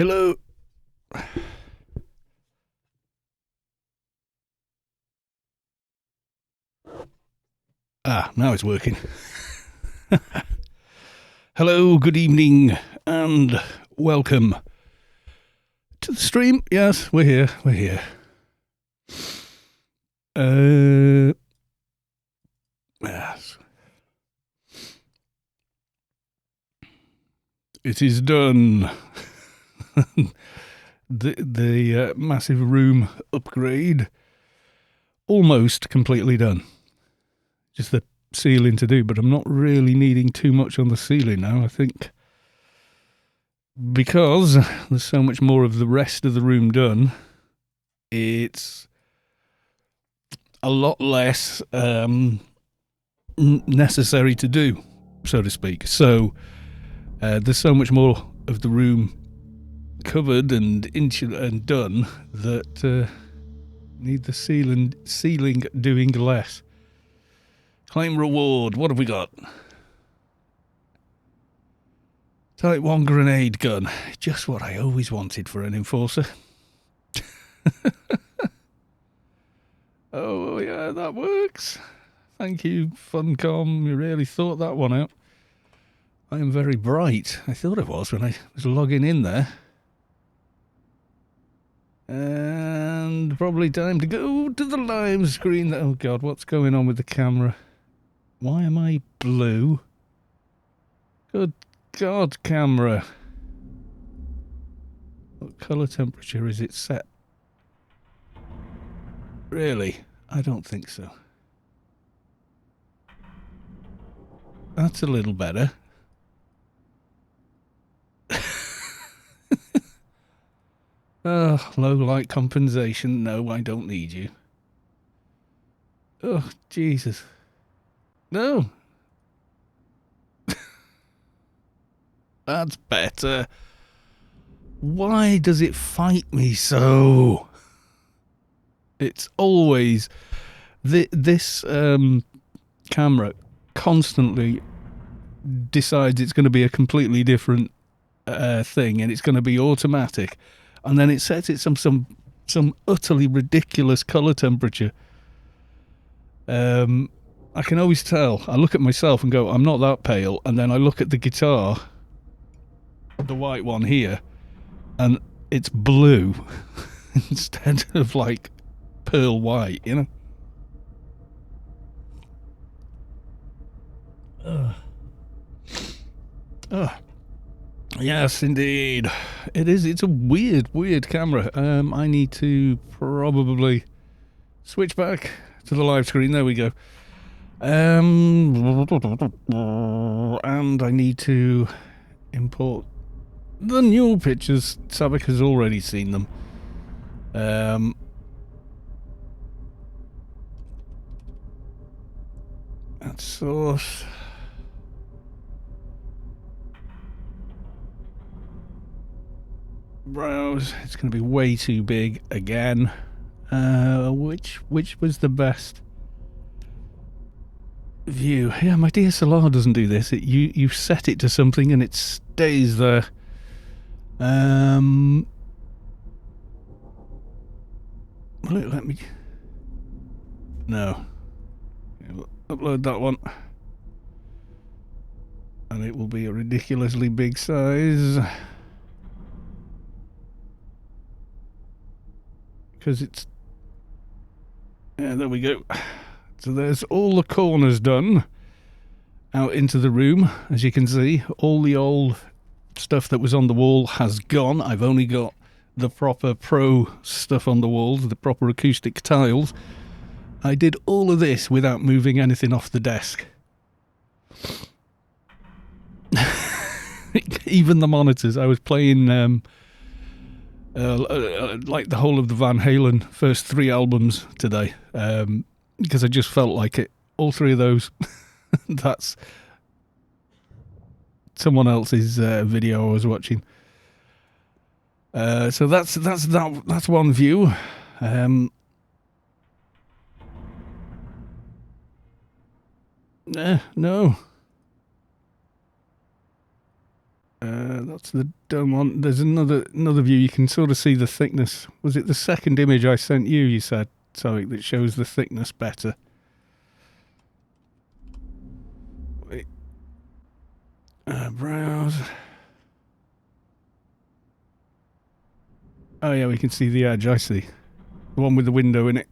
Hello. Now it's working. Hello, good evening, and welcome to the stream. Yes, we're here. Yes. It is done. the massive room upgrade almost completely done. Just the ceiling to do, but I'm not really needing too much on the ceiling now, I think, because there's so much more of the rest of the room done. It's a lot less necessary to do, so to speak. So there's so much more of the room covered and done that need the ceiling doing less. Claim reward. What have we got? Type 1 grenade gun. Just what I always wanted for an enforcer. Oh, yeah, that works. Thank you, Funcom. You really thought that one out. I am very bright. I thought it was when I was logging in there. And probably time to go to the live screen. Oh, God, what's going on with the camera? Why am I blue? Good God, camera. What colour temperature is it set? Really? I don't think so. That's a little better. Low light compensation. No, I don't need you. Oh, Jesus. No. That's better. Why does it fight me so? It's always... This camera constantly decides it's going to be a completely different thing, and it's going to be automatic, and then it sets it some utterly ridiculous colour temperature. I can always tell. I look at myself and go, I'm not that pale, and then I look at the guitar, the white one here, and it's blue instead of like pearl white, you know. Yes, indeed. It is. It's a weird camera. I need to probably switch back to the live screen. There we go. And I need to import the new pictures. Sabik has already seen them. That's source. Browse. It's going to be way too big again. Which was the best view? Yeah, my DSLR doesn't do this. You set it to something and it stays there. Let me. No. Upload that one. And it will be a ridiculously big size. Because it's... Yeah, there we go. So there's all the corners done. Out into the room, as you can see. All the old stuff that was on the wall has gone. I've only got the proper pro stuff on the walls, the proper acoustic tiles. I did all of this without moving anything off the desk. Even the monitors. I was playing like the whole of the Van Halen first 3 albums today, because I just felt like it. All 3 of those. That's someone else's video I was watching. So that's one view. No. That's the dome one. There's another view. You can sort of see the thickness. Was it the second image I sent you? You said something that shows the thickness better. Wait. Browse. Oh yeah, we can see the edge. I see. The one with the window in it.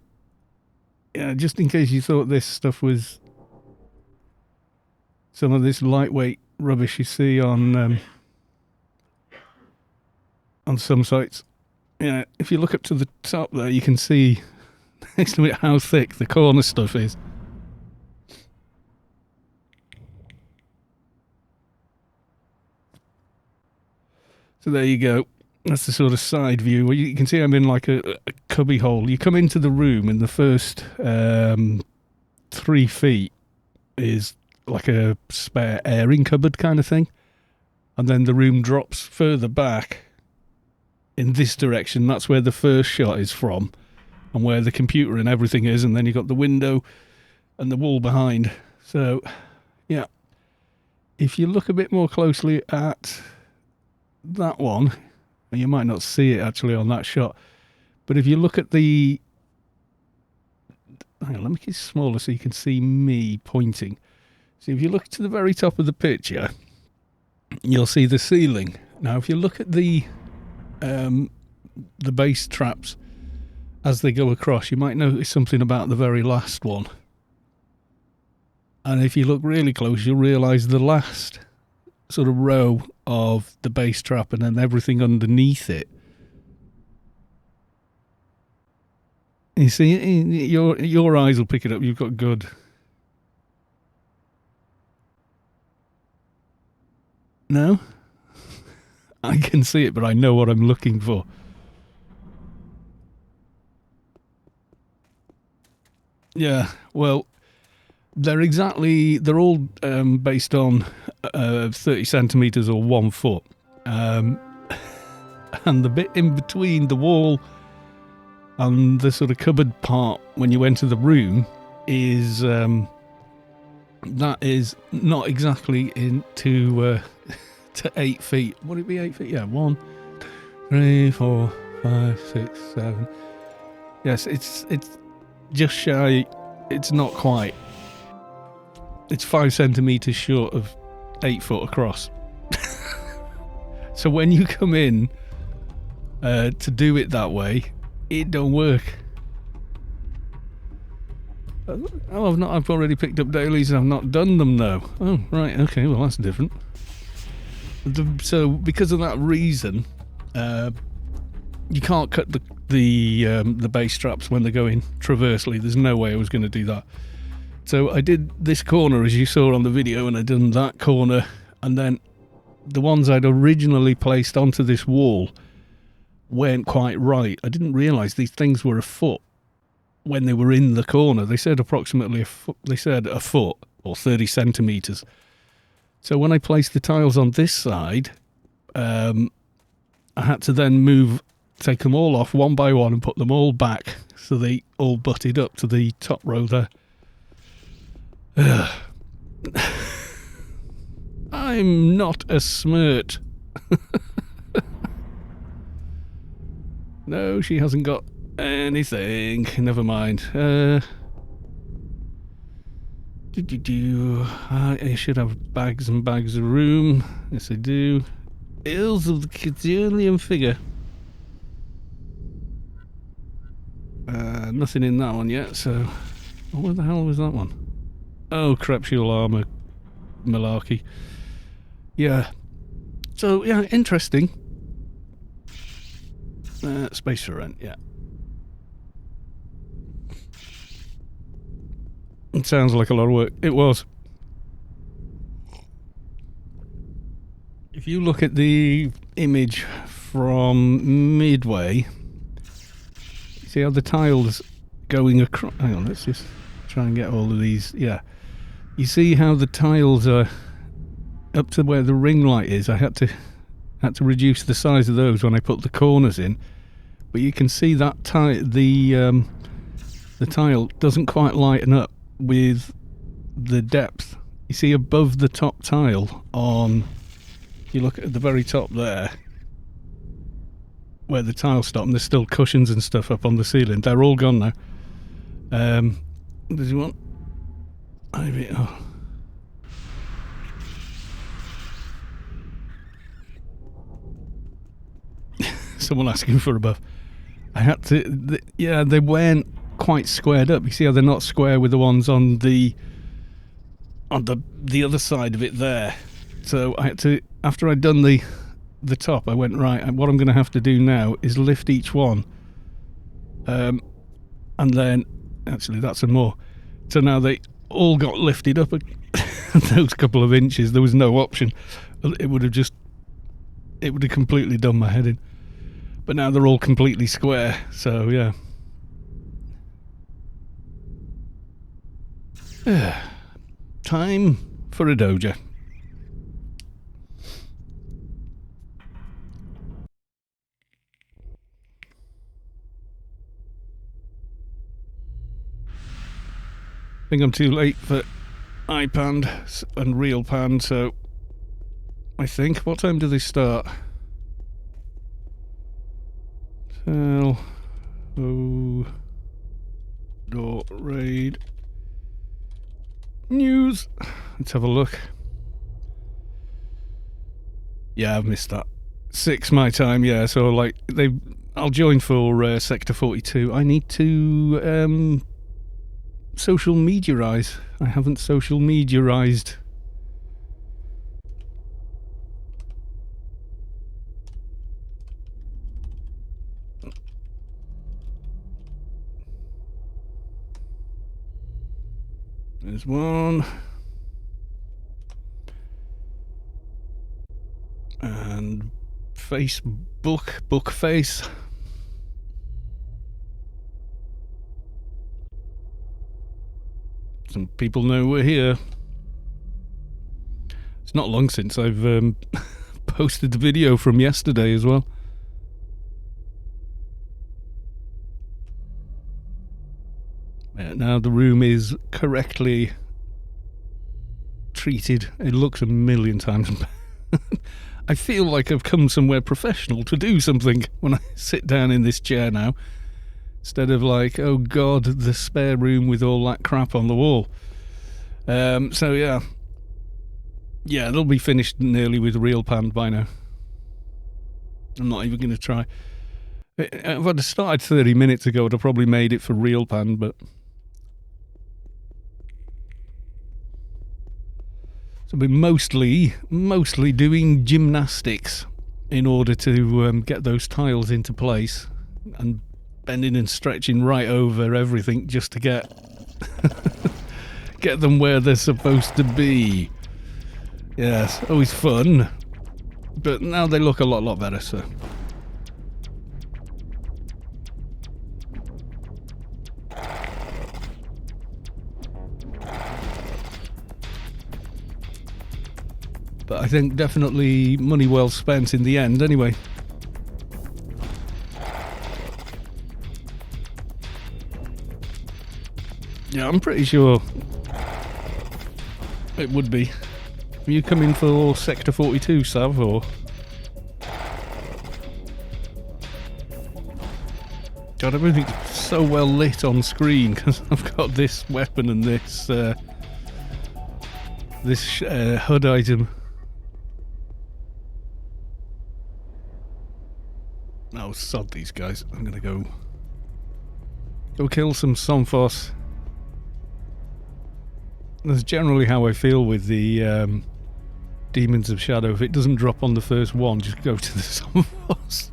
Yeah, just in case you thought this stuff was some of this lightweight rubbish you see on some sites. Yeah, if you look up to the top there, you can see next to it how thick the corner stuff is. So there you go. That's the sort of side view where you can see I'm in like a cubby hole. You come into the room and the first 3 feet is like a spare airing cupboard kind of thing. And then the room drops further back in this direction. That's where the first shot is from and where the computer and everything is. And then you've got the window and the wall behind. So, yeah. If you look a bit more closely at that one, and you might not see it actually on that shot, but if you look at the... Hang on, let me make it smaller so you can see me pointing. So if you look to the very top of the picture, you'll see the ceiling. Now, if you look at the base traps as they go across, you might notice something about the very last one. And if you look really close, you'll realise the last sort of row of the base trap and then everything underneath it. You see, your eyes will pick it up. You've got good. No? I can see it, but I know what I'm looking for. Yeah, well, they're all based on 30 centimetres or 1 foot. And the bit in between the wall and the sort of cupboard part when you enter the room is that is not exactly into to 8 feet. Would it be 8 feet? Yeah, 1, 2, 3, 4, 5, 6, 7. Yes, it's just shy. It's not quite. It's 5 centimetres short of 8 foot across. So when you come in to do it that way, it don't work. Oh, I've already picked up dailies and I've not done them though. Oh, right, okay, well that's different. So because of that reason, you can't cut the base straps when they're going traversely. There's no way I was going to do that. So I did this corner as you saw on the video, and I done that corner, and then the ones I'd originally placed onto this wall weren't quite right. I didn't realise these things were a foot when they were in the corner. They said approximately a foot. They said a foot or 30 centimetres. So when I placed the tiles on this side, I had to then take them all off one by one and put them all back so they all butted up to the top row there. I'm not a smirt. No, she hasn't got anything. Never mind. I should have bags and bags of room. Yes, I do. Ills of the Cajolian figure. Nothing in that one yet, so... What the hell was that one? Oh, Crepuscular Armour malarkey. Yeah. So, yeah, interesting. Space for rent, yeah. It sounds like a lot of work. It was. If you look at the image from midway, see how the tiles going across... Hang on, let's just try and get all of these. Yeah. You see how the tiles are up to where the ring light is. I had to reduce the size of those when I put the corners in. But you can see that the tile doesn't quite lighten up with the depth. You see above the top tile on you look at the very top there, where the tiles stop, and there's still cushions and stuff up on the ceiling. They're all gone now. Does he want? Ivy. Oh. Someone asking for a buff. I had to. Yeah, they weren't quite squared up. You see how they're not square with the ones on the other side of it there. So I had to. After I'd done the top, I went, right, what I'm going to have to do now is lift each one. And then, actually, that's some more. So now they all got lifted up those couple of inches. There was no option. It would have completely done my head in. But now they're all completely square, so yeah. Time for a Doja. I think I'm too late for iPand and Real Pan, so I think. What time do they start? Door raid news. Let's have a look. Yeah, I've missed that. 6 my time, yeah, so like I'll join for Sector 42. I need to social mediaize. I haven't social mediaized. There's one. And book face. Some people know we're here. It's not long since I've posted the video from yesterday as well. Now the room is correctly treated. It looks a million times I feel like I've come somewhere professional to do something when I sit down in this chair now, instead of like, oh god, the spare room with all that crap on the wall. So yeah, they'll be finished nearly with Real Pan by now. I'm not even going to try. If I'd have started 30 minutes ago, I'd have probably made it for Real Pan, but so we're mostly doing gymnastics in order to get those tiles into place, and bending and stretching right over everything just to get them where they're supposed to be. Yes, always fun, but now they look a lot better, so. But I think definitely money well spent in the end, anyway. Yeah, I'm pretty sure it would be. Are you coming for Sector 42, Sav, or? God, everything's so well lit on screen because I've got this weapon and this HUD item. Oh, sod these guys. I'm gonna go kill some Somphos. That's generally how I feel with the Demons of Shadow. If it doesn't drop on the first one, just go to the Somphos.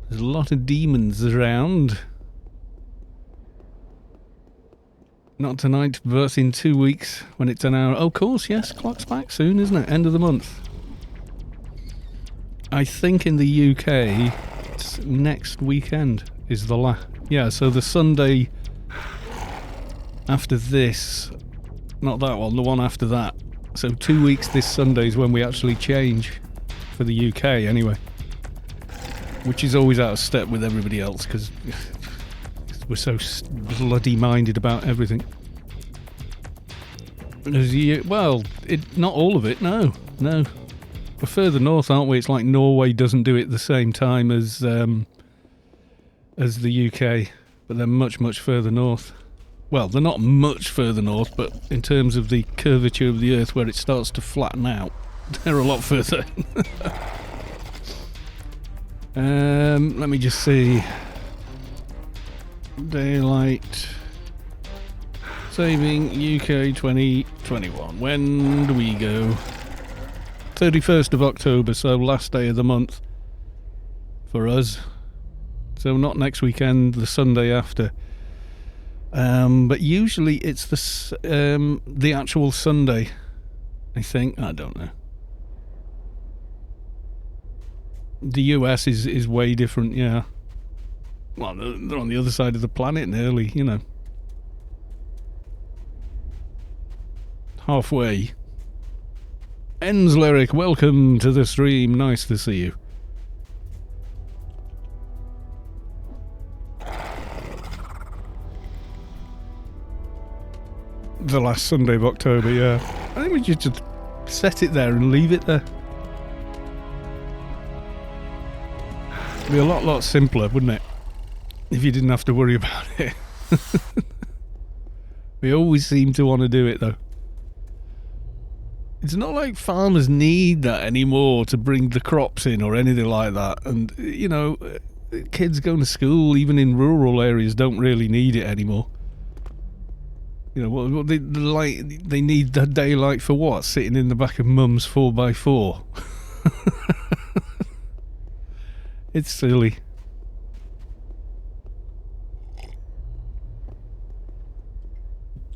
There's a lot of demons around. Not tonight, but in 2 weeks when it's an hour. Oh, of course, yes, clock's back soon, isn't it? End of the month. I think in the UK, it's next weekend is the last. Yeah, so the Sunday after this, not that one, the one after that. So 2 weeks this Sunday is when we actually change for the UK anyway. Which is always out of step with everybody else because we're so bloody minded about everything. Well, not all of it, no. We're further north, aren't we? It's like Norway doesn't do it the same time as the UK, but they're much, much further north. Well, they're not much further north, but in terms of the curvature of the Earth where it starts to flatten out, they're a lot further. Let me just see. Daylight saving UK 2021. When do we go? 31st of October, so last day of the month for us. So not next weekend, the Sunday after. But usually it's the actual Sunday, I think. I don't know. The US is way different, yeah. Well, they're on the other side of the planet nearly, you know. Halfway. Ends Lyric, welcome to the stream. Nice to see you. The last Sunday of October, yeah. I think we should just set it there and leave it there. It'd be a lot simpler, wouldn't it? If you didn't have to worry about it. We always seem to want to do it, though. It's not like farmers need that anymore to bring the crops in or anything like that. And, you know, kids going to school, even in rural areas, don't really need it anymore. You know, they need the daylight for what? Sitting in the back of mum's 4x4. It's silly.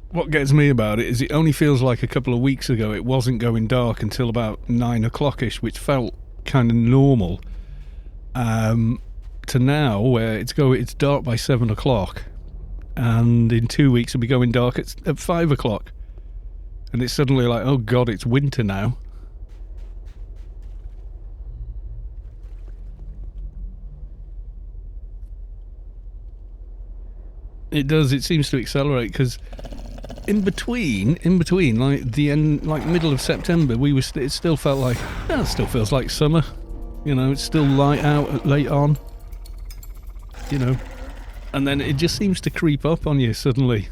What gets me about it is it only feels like a couple of weeks ago it wasn't going dark until about 9 o'clock-ish, which felt kind of normal. To now, where it's dark by 7 o'clock. And in 2 weeks it'll be going dark at 5 o'clock. And it's suddenly like, oh god, it's winter now. It does, it seems to accelerate, because in between, like the end, like middle of September, it still felt like, it still feels like summer. You know, it's still light out late on. You know. And then it just seems to creep up on you suddenly.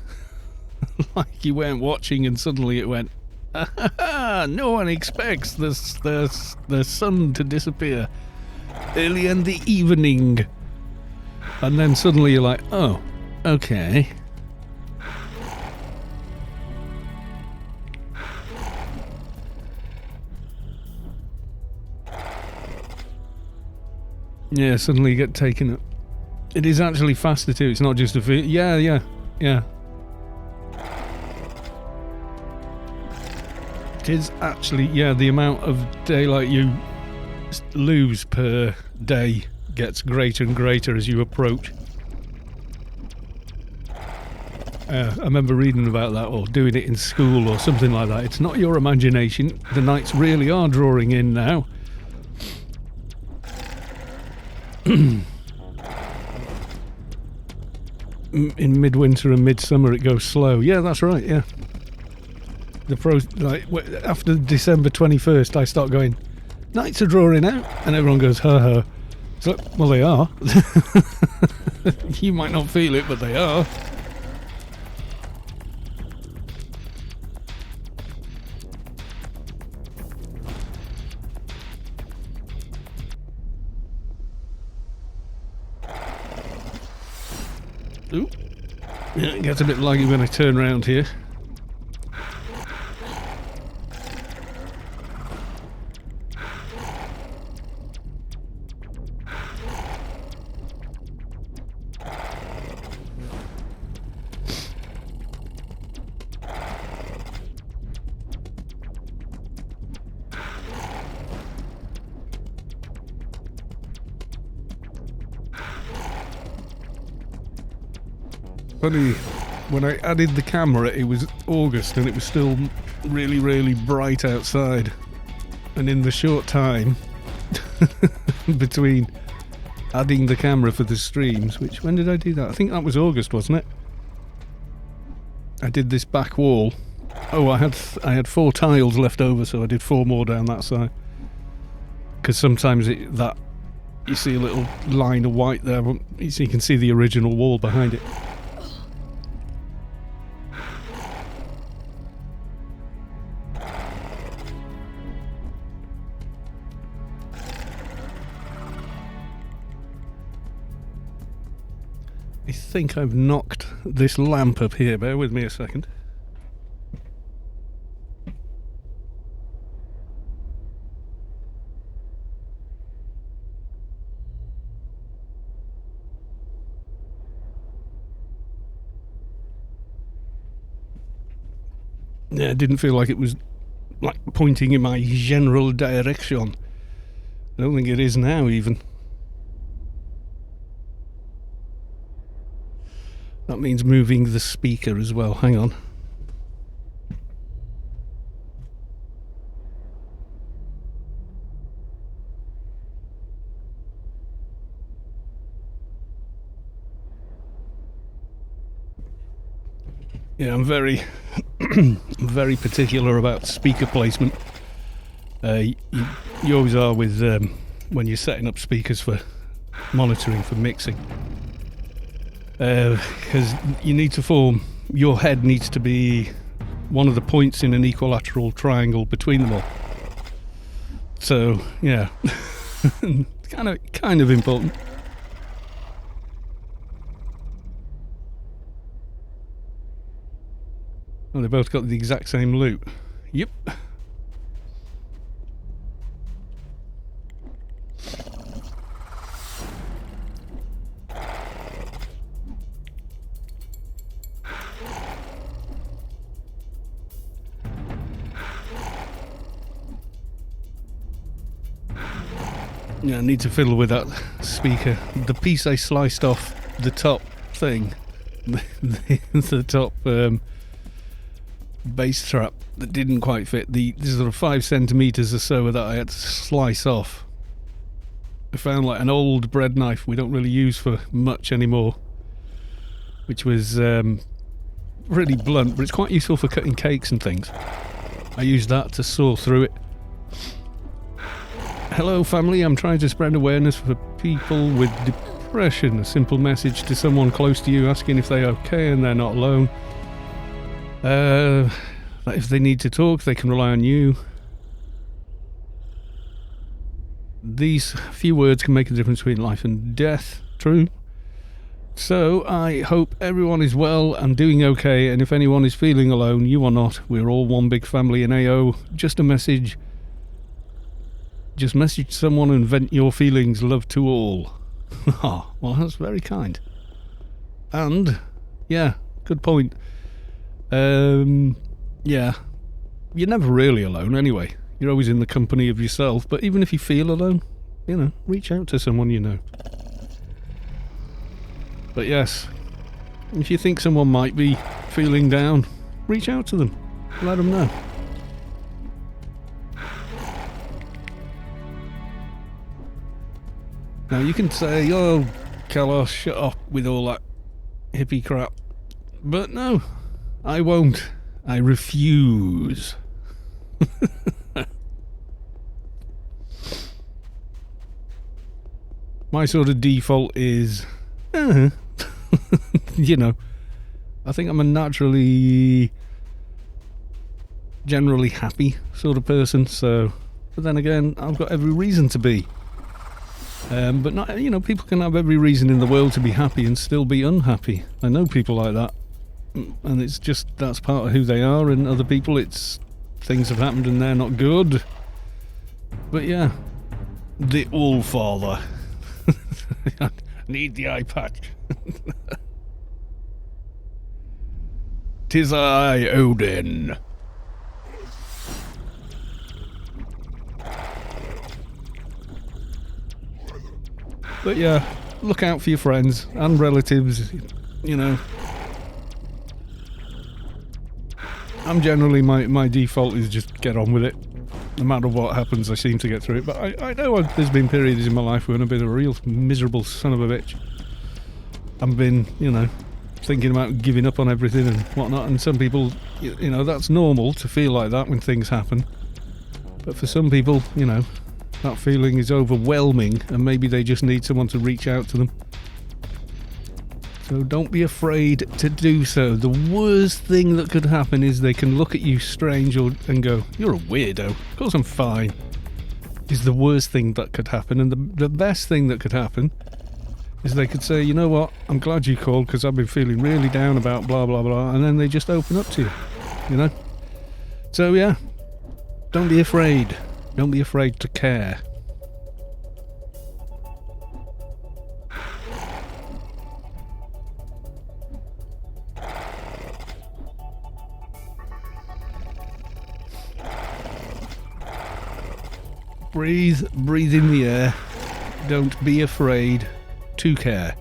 Like you weren't watching and suddenly it went, no one expects the sun to disappear early in the evening. And then suddenly you're like, oh, okay. Yeah, suddenly you get taken up. It is actually faster too, it's not just a yeah. It is actually, yeah, the amount of daylight you lose per day gets greater and greater as you approach. I remember reading about that, or doing it in school or something like that. It's not your imagination, the nights really are drawing in now. In midwinter and midsummer it goes slow. Yeah, that's right, yeah. After December 21st I start going, nights are drawing out, and everyone goes, ha ha. So, well, they are. You might not feel it, but they are. Ooh. Yeah, it gets a bit laggy when I turn around here. Funny, when I added the camera it was August and it was still really, really bright outside. And in the short time between adding the camera for the streams, when did I do that? I think that was August, wasn't it? I did this back wall Oh, I had 4 tiles left over, so I did 4 more down that side. Because sometimes that you see a little line of white there, so you can see the original wall behind it. I think I've knocked this lamp up here. Bear with me a second. Yeah, it didn't feel like it was like pointing in my general direction. I don't think it is now even. That means moving the speaker as well. Hang on. Yeah, I'm very very particular about speaker placement. You always are with when you're setting up speakers for monitoring for mixing. Because you need to form, your head needs to be one of the points in an equilateral triangle between them all. So yeah, kind of important. Oh, they both got the exact same loot. Yep. Yeah, I need to fiddle with that speaker. The piece I sliced off the top thing, the top bass trap that didn't quite fit, the sort of 5 centimeters or so that I had to slice off. I found like an old bread knife we don't really use for much anymore, which was really blunt, but it's quite useful for cutting cakes and things. I used that to saw through it. Hello family, I'm trying to spread awareness for people with depression. A simple message to someone close to you asking if they're okay and they're not alone. That if they need to talk, they can rely on you. These few words can make a difference between life and death. True. So I hope everyone is well and doing okay, and if anyone is feeling alone, you are not. We're all one big family in AO. Just a message. Just message someone and vent your feelings. Love to all. Oh, well, that's very kind. And, yeah, good point. Yeah, you're never really alone anyway. You're always in the company of yourself. But even if you feel alone, you know, reach out to someone you know. But yes, if you think someone might be feeling down, reach out to them. Let them know. Now you can say, oh, Kalos, shut up with all that hippie crap. But no, I won't. I refuse. My sort of default is, you know, I think I'm a naturally, generally happy sort of person, so, but then again, I've got every reason to be. But not, you know, people can have every reason in the world to be happy and still be unhappy. I know people like that, and it's just, that's part of who they are, and other people, it's, things have happened and they're not good. But yeah, the All-Father. I need the eye patch. 'Tis I, Odin. But yeah, look out for your friends and relatives, you know. I'm generally, my default is just get on with it. No matter what happens, I seem to get through it. But I know there's been periods in my life when I've been a real miserable son of a bitch. I've been, you know, thinking about giving up on everything and whatnot. And some people, you know, that's normal to feel like that when things happen. But for some people, you know, that feeling is overwhelming and maybe they just need someone to reach out to them. So don't be afraid to do so. The worst thing that could happen is they can look at you strange and go, "You're a weirdo." Of course I'm fine. Is the worst thing that could happen. And the best thing that could happen is they could say, "You know what, I'm glad you called because I've been feeling really down about blah blah blah," and then they just open up to you, you know. So yeah, don't be afraid. Don't be afraid to care. Breathe in the air. Don't be afraid to care.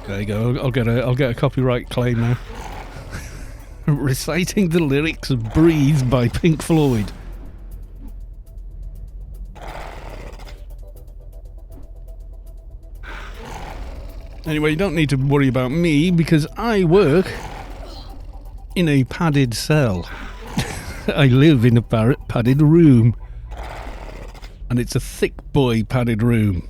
There you go. I'll get a copyright claim now. Reciting the lyrics of "Breathe" by Pink Floyd. Anyway, you don't need to worry about me because I work in a padded cell. I live in a padded room. And it's a thick boy padded room.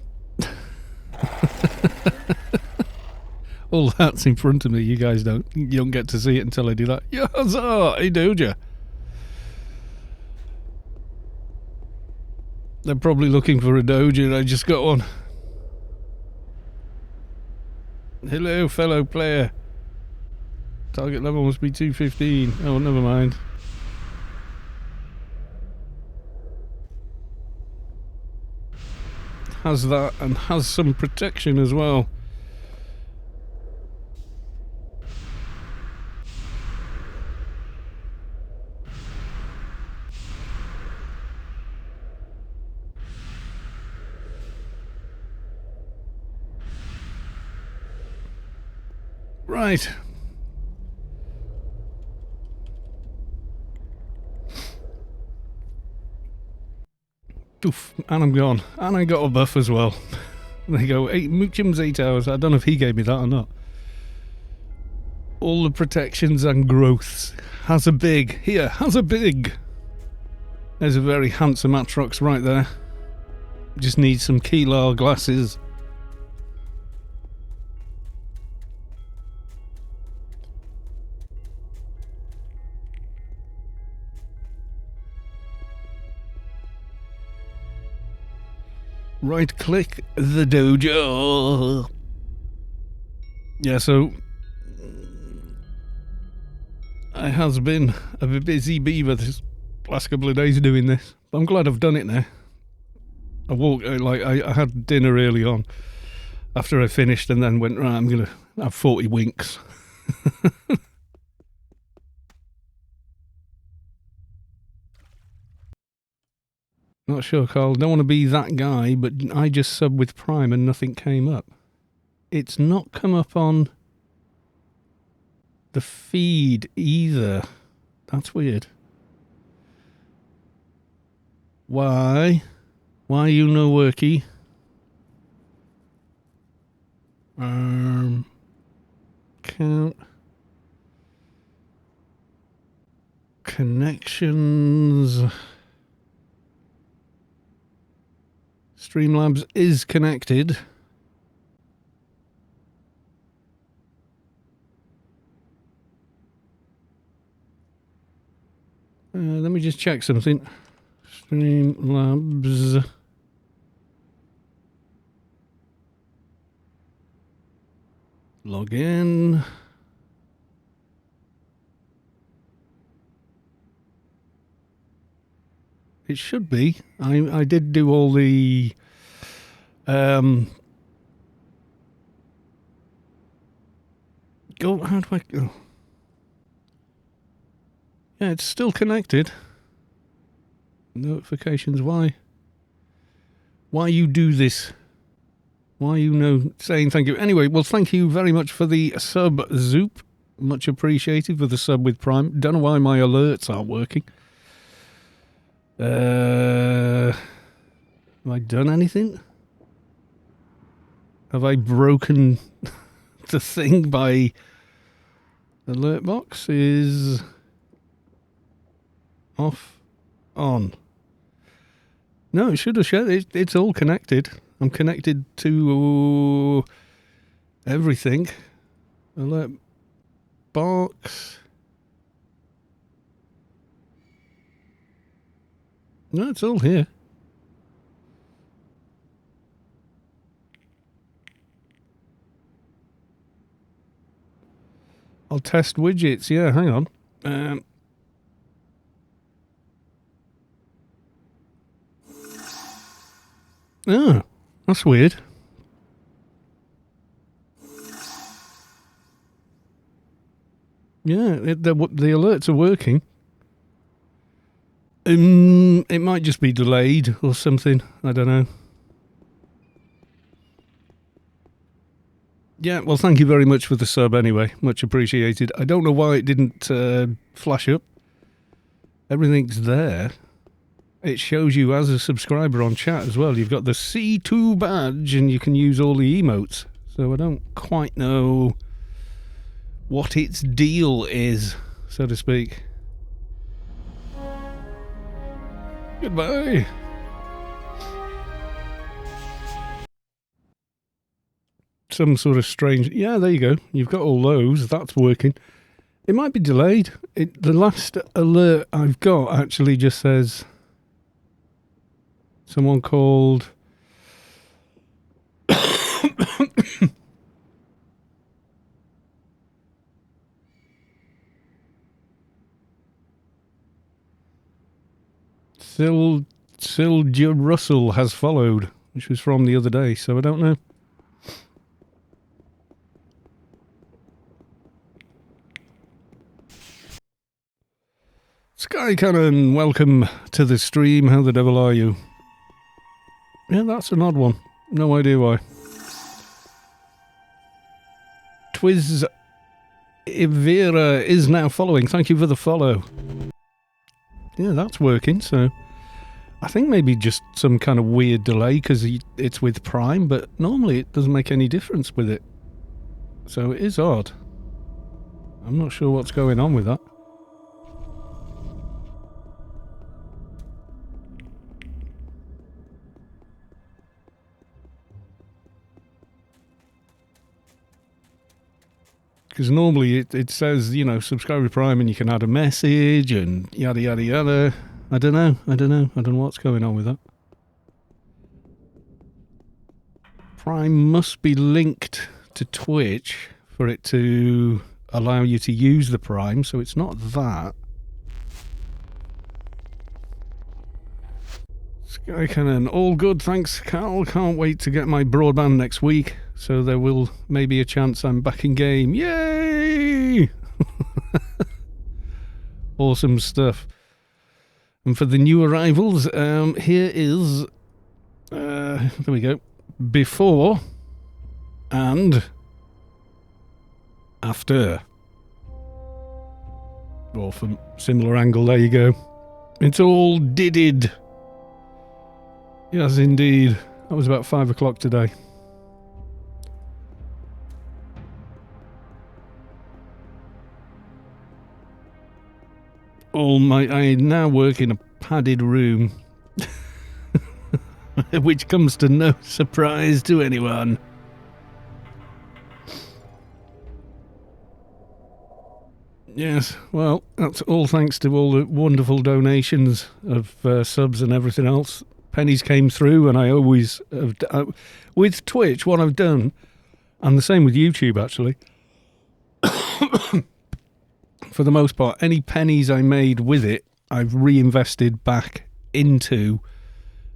All that's in front of me. You guys you don't get to see it until I do that. Yes, hey Doja. They're probably looking for a Doja and I just got one. Hello, fellow player. Target level must be 215. Oh, never mind. Has that and has some protection as well. Right. Oof, and I'm gone. And I got a buff as well. There you go. Moochum's 8 hours. I don't know if he gave me that or not. All the protections and growths. Has a big. Here, has a big. There's a very handsome Atrox right there. Just needs some Keelar glasses. Right click the dojo. Yeah, so I has been a busy beaver this last couple of days doing this, but I'm glad I've done it now. I had dinner early on after I finished and then went, right, I'm gonna have 40 winks. Not sure, Carl. Don't want to be that guy, but I just subbed with Prime and nothing came up. It's not come up on the feed either. That's weird. Why? Why you no worky? Count. Connections. Streamlabs is connected. Let me just check something. Streamlabs. Log in. It should be. I did do all the go. How do I go? Yeah, it's still connected. Notifications. Why you do this? Why you saying thank you? Anyway, well, thank you very much for the sub, Zoop. Much appreciated for the sub with Prime. Don't know why my alerts aren't working. Have I done anything? Have I broken the thing by alert box is off, on. No, it should have shut. It's all connected. I'm connected to everything. Alert box. No, it's all here. I'll test widgets. Yeah, hang on. Oh, that's weird. Yeah, the alerts are working. It might just be delayed or something. I don't know. Yeah, well, thank you very much for the sub anyway. Much appreciated. I don't know why it didn't flash up. Everything's there. It shows you as a subscriber on chat as well. You've got the C2 badge and you can use all the emotes. So I don't quite know what its deal is, so to speak. Goodbye. Some sort of strange... Yeah, there you go. You've got all those. That's working. It might be delayed. The last alert I've got actually just says... Someone called... Silja Russell has followed, which was from the other day, so I don't know. Sky Cannon, welcome to the stream. How the devil are you? Yeah, that's an odd one. No idea why. Twiz Ivera is now following. Thank you for the follow. Yeah, that's working, so... I think maybe just some kind of weird delay because it's with Prime, but normally it doesn't make any difference with it. So it is odd. I'm not sure what's going on with that. Because normally it says, you know, subscribe to Prime and you can add a message and yada yada yada. I don't know what's going on with that. Prime must be linked to Twitch for it to allow you to use the Prime, so it's not that. Sky Cannon, all good, thanks Cal. Can't wait to get my broadband next week. So there will maybe a chance I'm back in game. Yay! Awesome stuff. And for the new arrivals, here is... there we go. Before and after. Or from similar angle, there you go. It's all didded. Yes, indeed. That was about 5 o'clock today. I now work in a padded room, which comes to no surprise to anyone. Yes, well, that's all thanks to all the wonderful donations of subs and everything else. Pennies came through, and I always have... with Twitch, what I've done, and the same with YouTube, actually... For the most part, any pennies I made with it, I've reinvested back into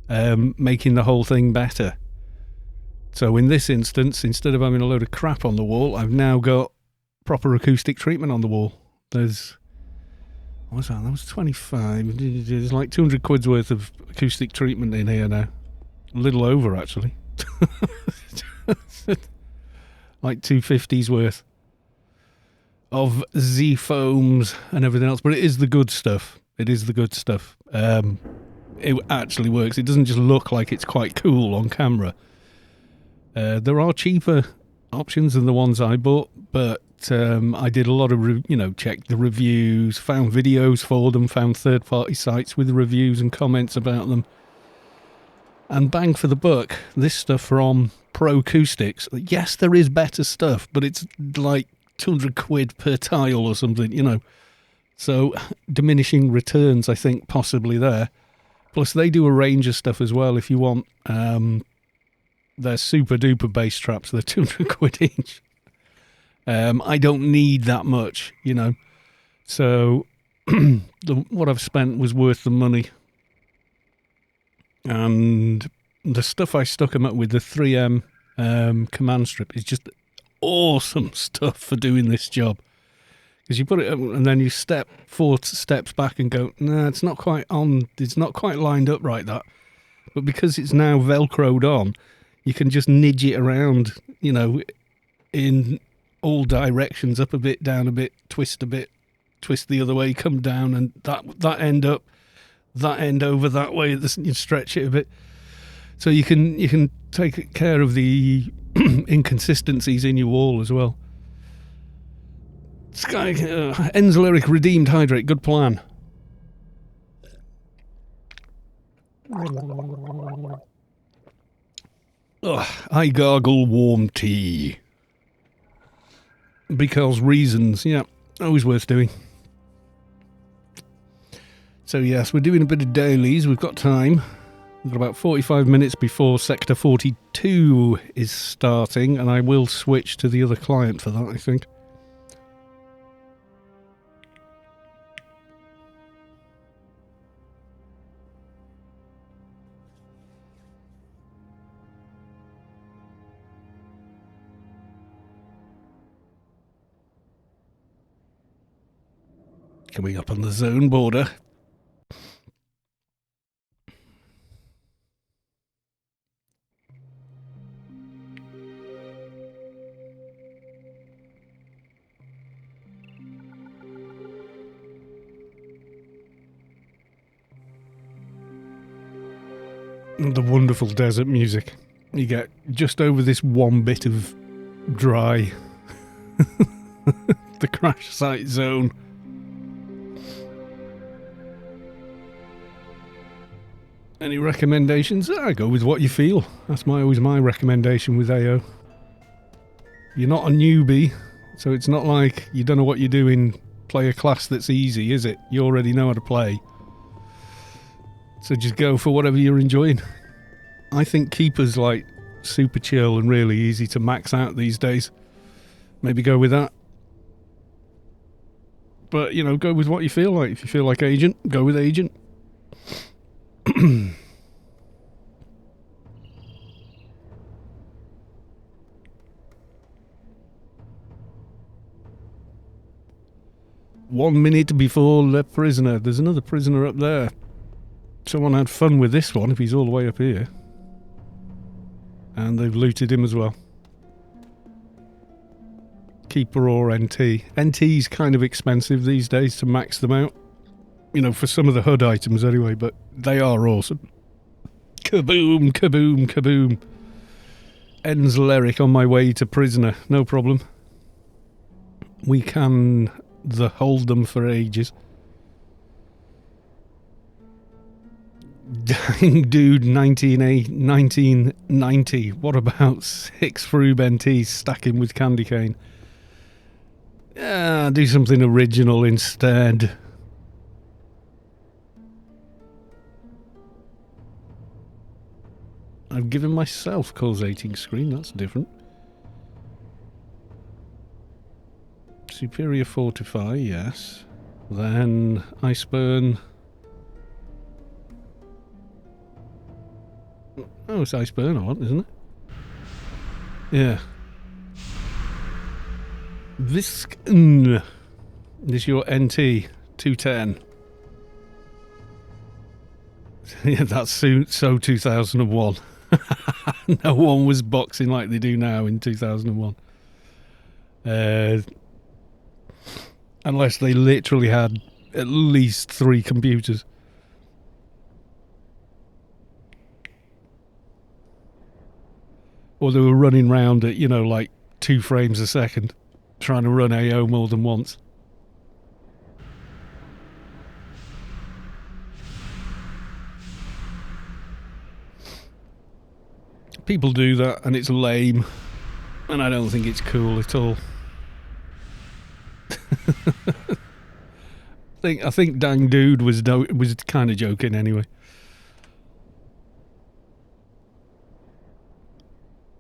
making the whole thing better. So in this instance, instead of having a load of crap on the wall, I've now got proper acoustic treatment on the wall. There's... What was that? That was 25. There's like 200 quid's worth of acoustic treatment in here now. A little over, actually. Like 250's worth of Z foams and everything else, but it is the good stuff. It is the good stuff. It actually works. It doesn't just look like it's quite cool on camera. There are cheaper options than the ones I bought, but I did a lot of, checked the reviews, found videos for them, found third-party sites with reviews and comments about them. And bang for the buck, this stuff from Pro Acoustics. Yes, there is better stuff, but it's like 200 quid per tile or something, So diminishing returns, I think, possibly there. Plus, they do a range of stuff as well if you want. They're super duper bass traps. They're 200 quid each. I don't need that much, So what I've spent was worth the money. And the stuff I stuck them up with, the 3M command strip, is just awesome stuff for doing this job. Because you put it up and then you step 4 steps back and go, nah, it's not quite on, it's not quite lined up right, that. But because it's now Velcroed on, you can just nidge it around, in all directions, up a bit, down a bit, twist the other way, come down, and that end up, that end over that way, you stretch it a bit. So you can take care of the inconsistencies in your wall as well. Sky Enzoleric Redeemed Hydrate, good plan. I gargle warm tea. Because reasons, yeah, always worth doing. So yes, we're doing a bit of dailies, we've got time. We've got about 45 minutes before Sector 42 is starting, and I will switch to the other client for that, I think. Coming up on the zone border. The wonderful desert music. You get just over this one bit of dry. The crash site zone. Any recommendations? I go with what you feel. That's always my recommendation with AO. You're not a newbie, so it's not like you don't know what you're doing. Play a class that's easy, is it? You already know how to play. So just go for whatever you're enjoying. I think Keeper's like super chill and really easy to max out these days. Maybe go with that. But, go with what you feel like. If you feel like Agent, go with Agent. 1 minute before the prisoner. There's another prisoner up there. Someone had fun with this one if he's all the way up here. And they've looted him as well. Keeper or NT. NT's kind of expensive these days to max them out. For some of the HUD items anyway, but they are awesome. Kaboom, kaboom, kaboom. Enzoleric on my way to prisoner. No problem. We can hold them for ages. Dang dude, 1990. What about 6 Frube NTs stacking with candy cane? Yeah, do something original instead. I've given myself causating screen, that's different. Superior Fortify, yes. Then Iceburn. Oh, it's Iceburn I want, isn't it? Yeah. This is your NT 210. Yeah, that's so 2001. No one was boxing like they do now in 2001. Unless they literally had at least 3 computers. Or they were running around at, like 2 frames a second trying to run AO more than once. People do that and it's lame, and I don't think it's cool at all. I think Dang Dude was kind of joking anyway.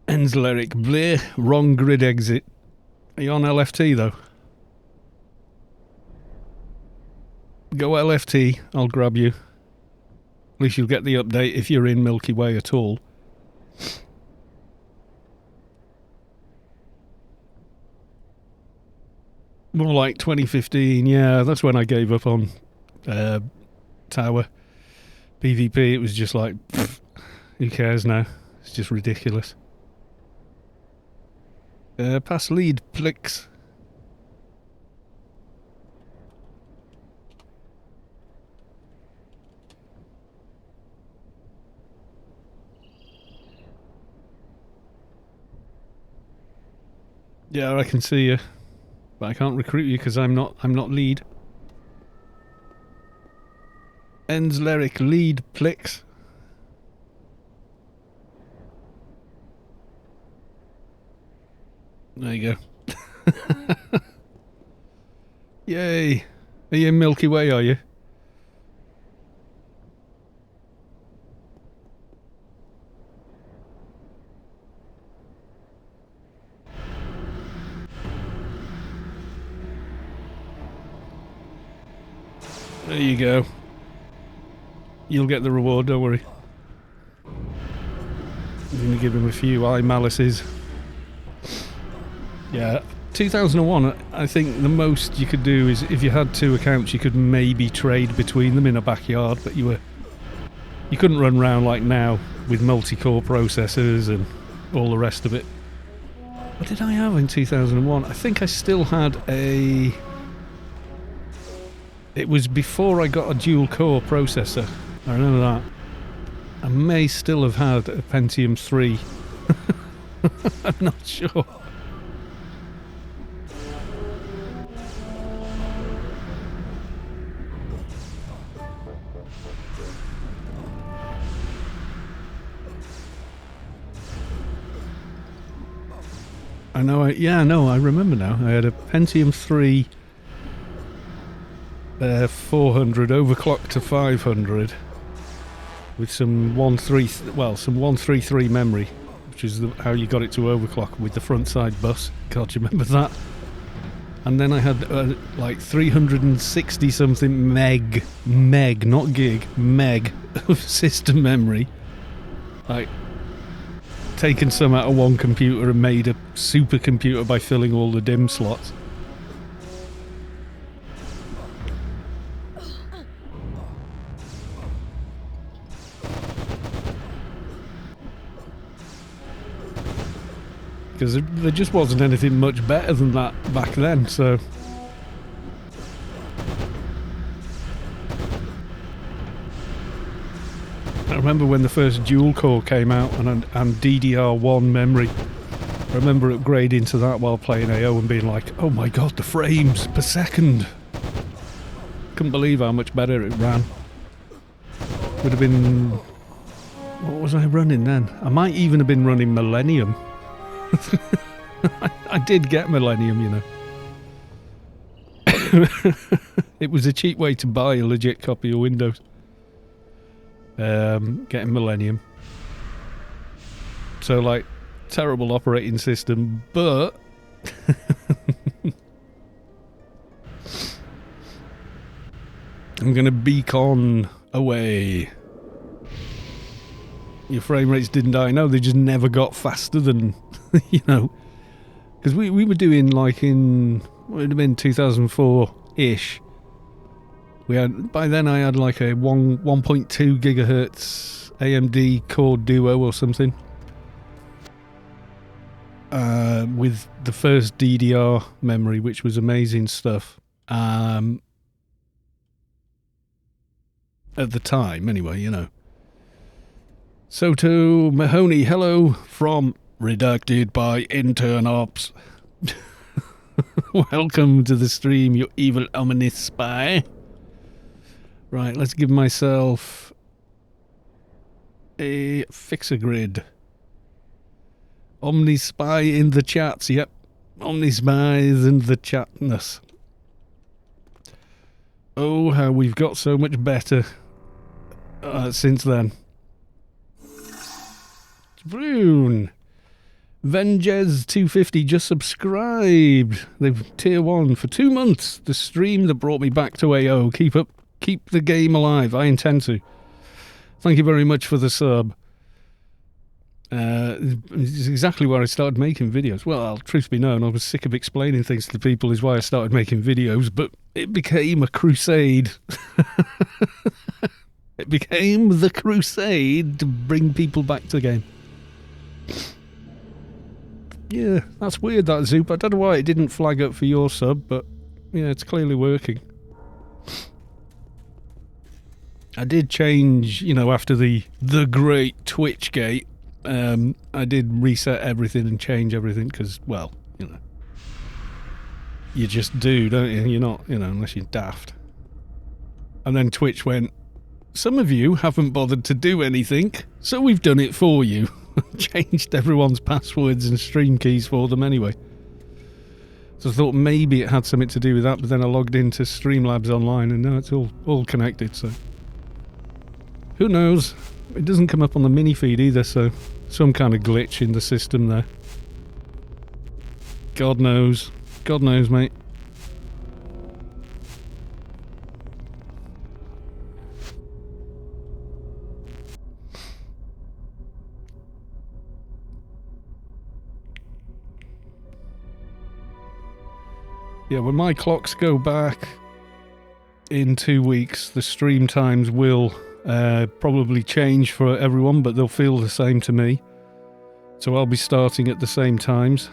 Enzleric, bleh, wrong grid exit. Are you on LFT though? Go LFT, I'll grab you. At least you'll get the update if you're in Milky Way at all. More like 2015, yeah, that's when I gave up on Tower. PvP, it was just like, pfft, who cares now? It's just ridiculous. Pass lead, Plix. Yeah, I can see you, but I can't recruit you because I'm not lead. Enzleric, lead, Plix. There you go. Yay. Are you in Milky Way, are you? There you go. You'll get the reward, don't worry. I'm going to give him a few eye malices. Yeah, 2001, I think the most you could do is, if you had 2 accounts, you could maybe trade between them in a backyard, but you couldn't run around like now with multi-core processors and all the rest of it. What did I have in 2001? I think I still had a... It was before I got a dual-core processor. I remember that. I may still have had a Pentium 3. I'm not sure. I remember now. I had a Pentium 3 400 overclocked to 500 with some 133 memory, which is how you got it to overclock with the front side bus. God, you remember that? And then I had like 360 something meg, not gig, meg of system memory. Like, taken some out of one computer and made a supercomputer by filling all the DIMM slots. Because there just wasn't anything much better than that back then, so... I remember when the first dual core came out and DDR1 memory. I remember upgrading to that while playing AO and being like, oh my god, the frames per second. Couldn't believe how much better it ran. Would have been... What was I running then? I might even have been running Millennium. I did get Millennium, you know. It was a cheap way to buy a legit copy of Windows. Getting Millennium. So, like, terrible operating system, but... I'm gonna beacon away. Your frame rates didn't die. No, they just never got faster than, you know. Because we were doing, like, in... What would have been 2004-ish. We had, by then I had like a 1.2 gigahertz AMD Core Duo or something. With the first DDR memory, which was amazing stuff. At the time, anyway, you know. Soto Mahoney, hello from Redacted by intern ops. Welcome to the stream, you evil ominous spy. Right, let's give myself a fixer grid. Omni spy in the chats, yep. Omni spy is in the chatness. Oh, how we've got so much better since then. Brune. Venges250 just subscribed. They've tier 1 for 2 months. The stream that brought me back to AO. Keep the game alive. I intend to. Thank you very much for the sub. It's exactly where I started making videos. Well, truth be known, I was sick of explaining things to people is why I started making videos, but it became a crusade. It became the crusade to bring people back to the game. Yeah, that's weird, that Zoop. I don't know why it didn't flag up for your sub, but yeah, it's clearly working. I did change, you know, after the great Twitch gate, I did reset everything and change everything because, well, you know, you just do, don't you? You're not, you know, unless you're daft. And then Twitch went, some of you haven't bothered to do anything, so we've done it for you. Changed everyone's passwords and stream keys for them anyway. So I thought maybe it had something to do with that, but then I logged into Streamlabs online and now it's all connected, so who knows? It doesn't come up on the mini feed either, so some kind of glitch in the system there. God knows, mate. Yeah, when my clocks go back in 2 weeks, the stream times will probably change for everyone, but they'll feel the same to me. So I'll be starting at the same times.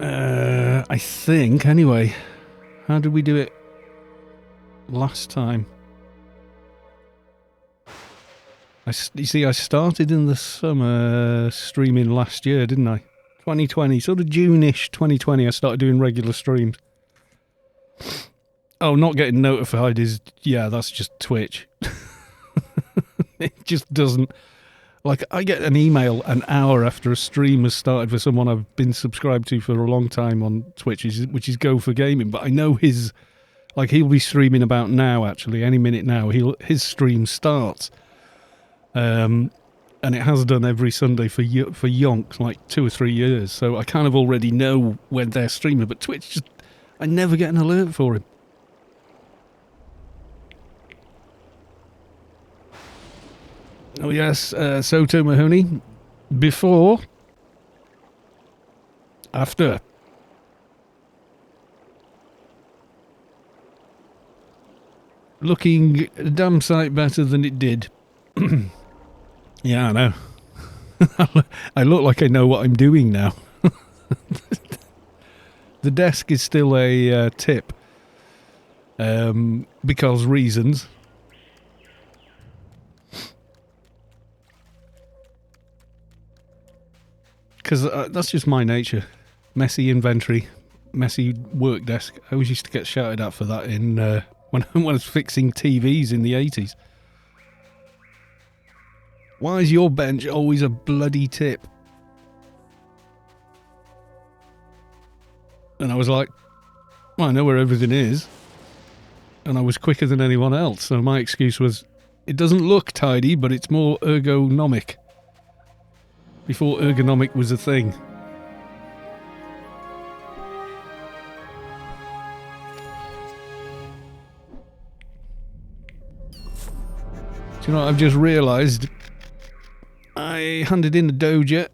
I think, anyway. How did we do it last time? You see, I started in the summer streaming last year, didn't I? 2020, sort of June-ish 2020, I started doing regular streams. Oh, not getting notified is, yeah, that's just Twitch. It just doesn't... Like, I get an email an hour after a stream has started for someone I've been subscribed to for a long time on Twitch, which is Go for Gaming, but I know his... Like, he'll be streaming about now, actually, any minute now. His stream starts. And it has done every Sunday for yonks, like 2 or 3 years. So I kind of already know when they're streaming. But Twitch, just I never get an alert for him. Oh yes, Soto Mahoney. Before. After. Looking a damn sight better than it did. Yeah, I know. I look like I know what I'm doing now. The desk is still a tip. Because reasons. Because that's just my nature. Messy inventory. Messy work desk. I always used to get shouted at for that in when I was fixing TVs in the 80s. Why is your bench always a bloody tip? And I was like, well, I know where everything is. And I was quicker than anyone else. So my excuse was, it doesn't look tidy, but it's more ergonomic. Before ergonomic was a thing. Do you know what I've just realised? I handed in the Doja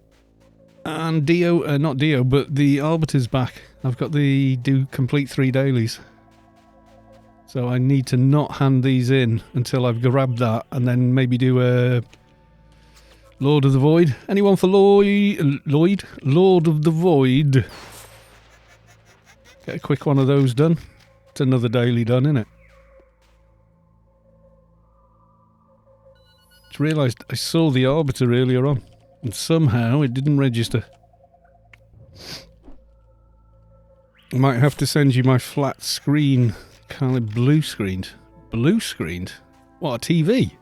and Dio, not Dio, but the Arbiter's back. I've got the complete 3 dailies. So I need to not hand these in until I've grabbed that and then maybe do a Lord of the Void. Anyone for Lloyd? Lord of the Void. Get a quick one of those done. It's another daily done, isn't it? Just realised I saw the Arbiter earlier on, and somehow it didn't register. I might have to send you my flat screen, kind of blue screened. Blue screened? What, a TV?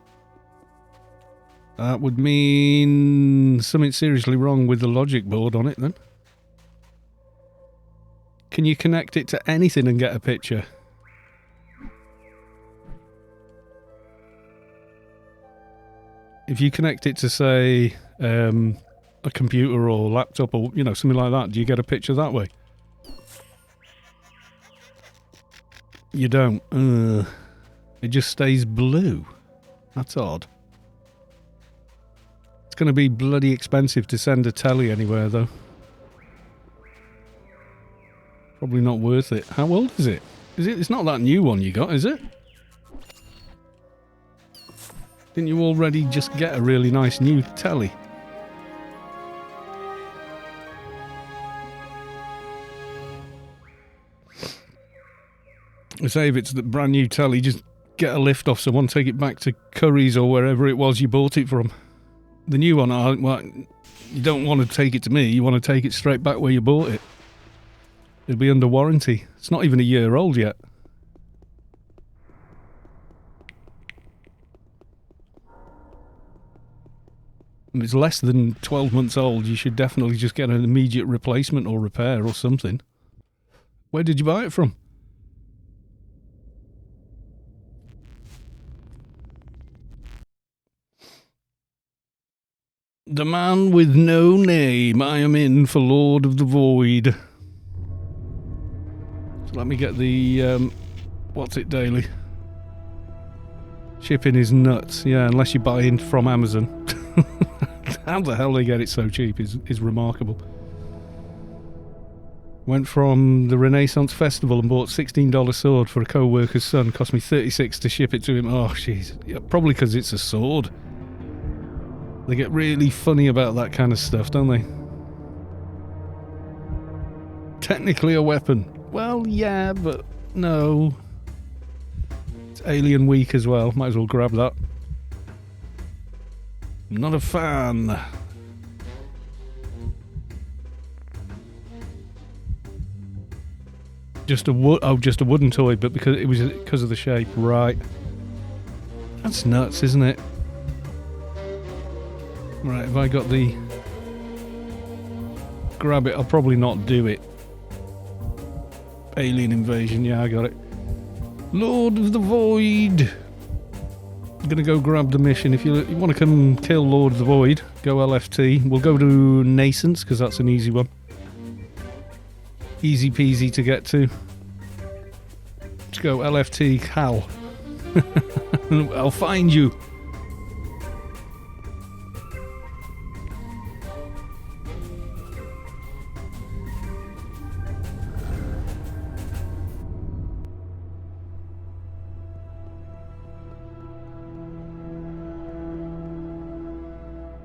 That would mean something seriously wrong with the logic board on it then. Can you connect it to anything and get a picture? If you connect it to, say, a computer or laptop or, you know, something like that, do you get a picture that way? You don't. It just stays blue. That's odd. It's going to be bloody expensive to send a telly anywhere, though. Probably not worth it. How old is it? It's not that new one you got, is it? Didn't you already just get a really nice new telly? I say if it's the brand new telly, just get a lift off someone, take it back to Curry's or wherever it was you bought it from. The new one, well, you don't want to take it to me, you want to take it straight back where you bought it. It'll be under warranty. It's not even a year old yet. If it's less than 12 months old, you should definitely just get an immediate replacement or repair or something. Where did you buy it from? The man with no name. I am in for Lord of the Void. So let me get the, what's it daily? Shipping is nuts. Yeah, unless you buy in from Amazon. How the hell they get it so cheap is remarkable. Went from the Renaissance Festival and bought $16 sword for a co-worker's son. Cost me $36 to ship it to him. Oh, jeez. Yeah, probably because it's a sword. They get really funny about that kind of stuff, don't they? Technically a weapon. Well, yeah, but no. It's alien weak as well. Might as well grab that. Not a fan. Just a wooden toy, but because of the shape, right? That's nuts, isn't it? Right, have I got the... Grab it, I'll probably not do it. Alien invasion, yeah, I got it. Lord of the Void! I'm gonna go grab the mission. If you want to come kill Lord of the Void, go LFT. We'll go to Nascence, because that's an easy one. Easy peasy to get to. Let's go LFT Cal. I'll find you.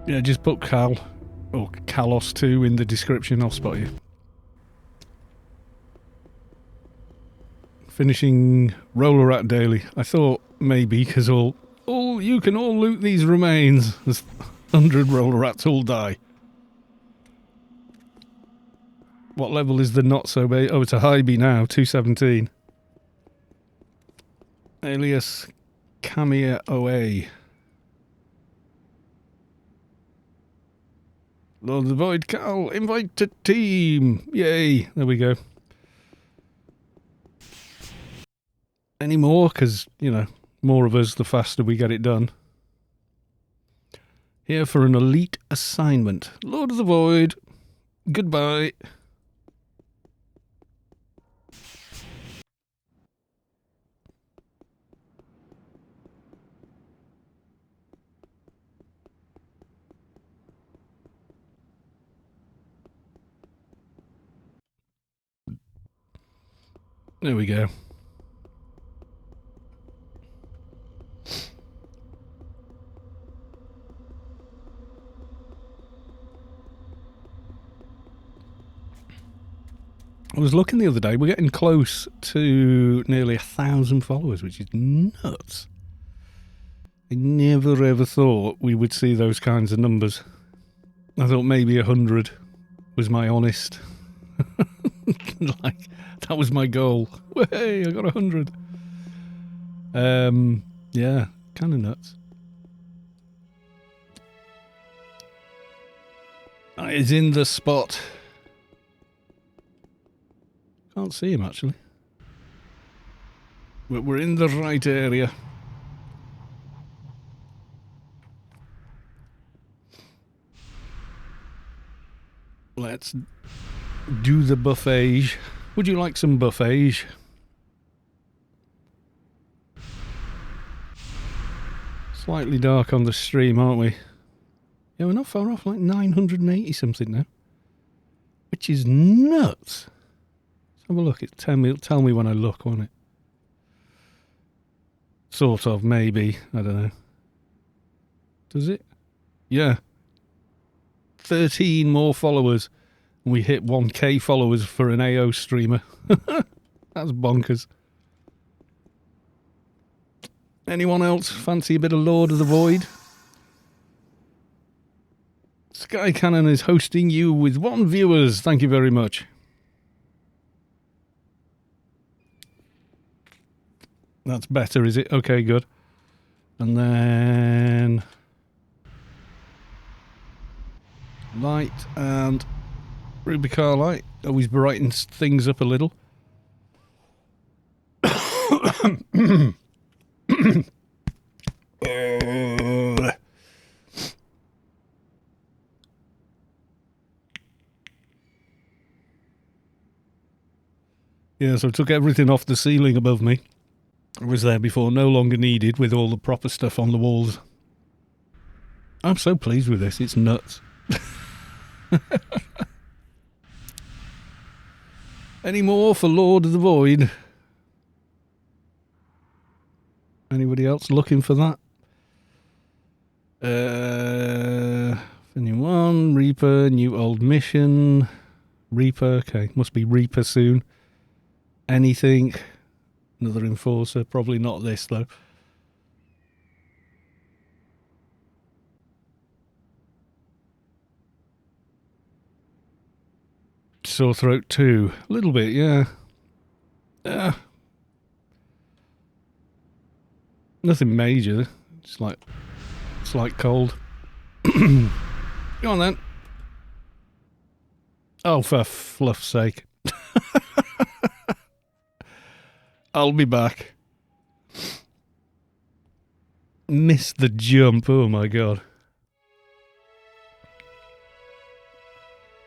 Yeah, just put Cal or Kalos 2 in the description, I'll spot you. Finishing Roller Rat Daily. I thought maybe because you can all loot these remains. There's 100 Roller Rats all die. What level is the not so big? Oh, it's a high B now, 217. Alias Camia OA. Lord of the Void, Cal, invite to team. Yay, there we go. Any more? Because, you know, more of us, the faster we get it done. Here for an elite assignment. Lord of the Void, goodbye. There we go. I was looking the other day, we're getting close to nearly 1,000 followers, which is nuts. I never ever thought we would see those kinds of numbers. I thought maybe 100 was my honest. Like, that was my goal. Hey, I got 100. Yeah, kind of nuts. He's in the spot. Can't see him actually. But we're in the right area. Let's do the buffet. Would you like some buffet? Slightly dark on the stream, aren't we? Yeah, we're not far off, like 980 something now. Which is nuts. Let's have a look. Tell me when I look, won't it? Sort of, maybe. I don't know. Does it? Yeah. 13 more followers. We hit 1k followers for an AO streamer. That's bonkers. Anyone else fancy a bit of Lord of the Void? Sky Cannon is hosting you with 1 viewers. Thank you very much. That's better, is it? Okay, good. And then Light and Ruby Carlight. Always brightens things up a little. Yeah, so I took everything off the ceiling above me. It was there before, no longer needed, with all the proper stuff on the walls. I'm so pleased with this, it's nuts. Any more for Lord of the Void? Anybody else looking for that? Anyone? Reaper, new old mission. Reaper, okay, must be Reaper soon. Anything? Another enforcer, probably not this though. Sore throat 2. A little bit, yeah. Nothing major. It's like slight cold. Go on then. Oh, for fluff's sake. I'll be back. Missed the jump. Oh my god.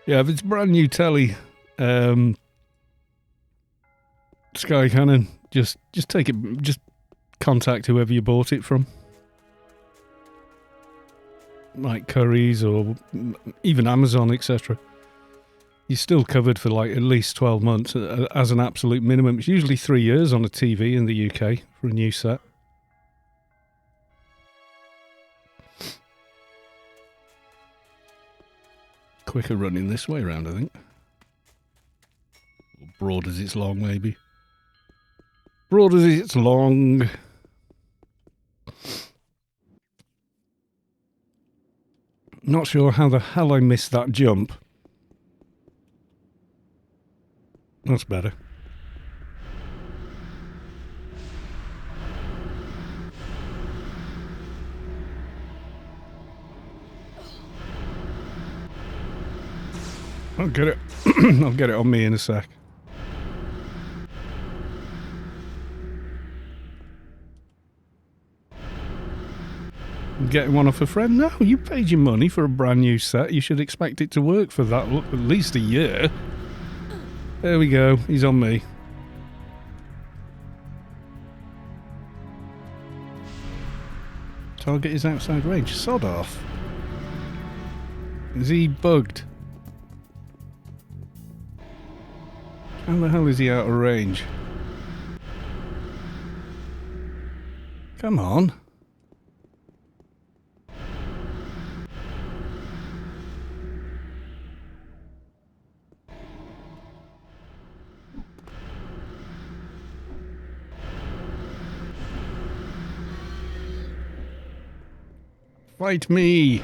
Yeah, if it's brand new telly, Sky Cannon, just take it, just contact whoever you bought it from. Like Curry's or even Amazon, etc. You're still covered for like at least 12 months as an absolute minimum. It's usually 3 years on a TV in the UK for a new set. Quicker running this way around, I think. Broad as it's long, maybe. Broad as it's long. Not sure how the hell I missed that jump. That's better. I'll get it. I'll get it on me in a sec. Getting one off a friend? No, you paid your money for a brand new set. You should expect it to work for that at least a year. There we go. He's on me. Target is outside range. Sod off. Is he bugged? How the hell is he out of range? Come on. Fight me!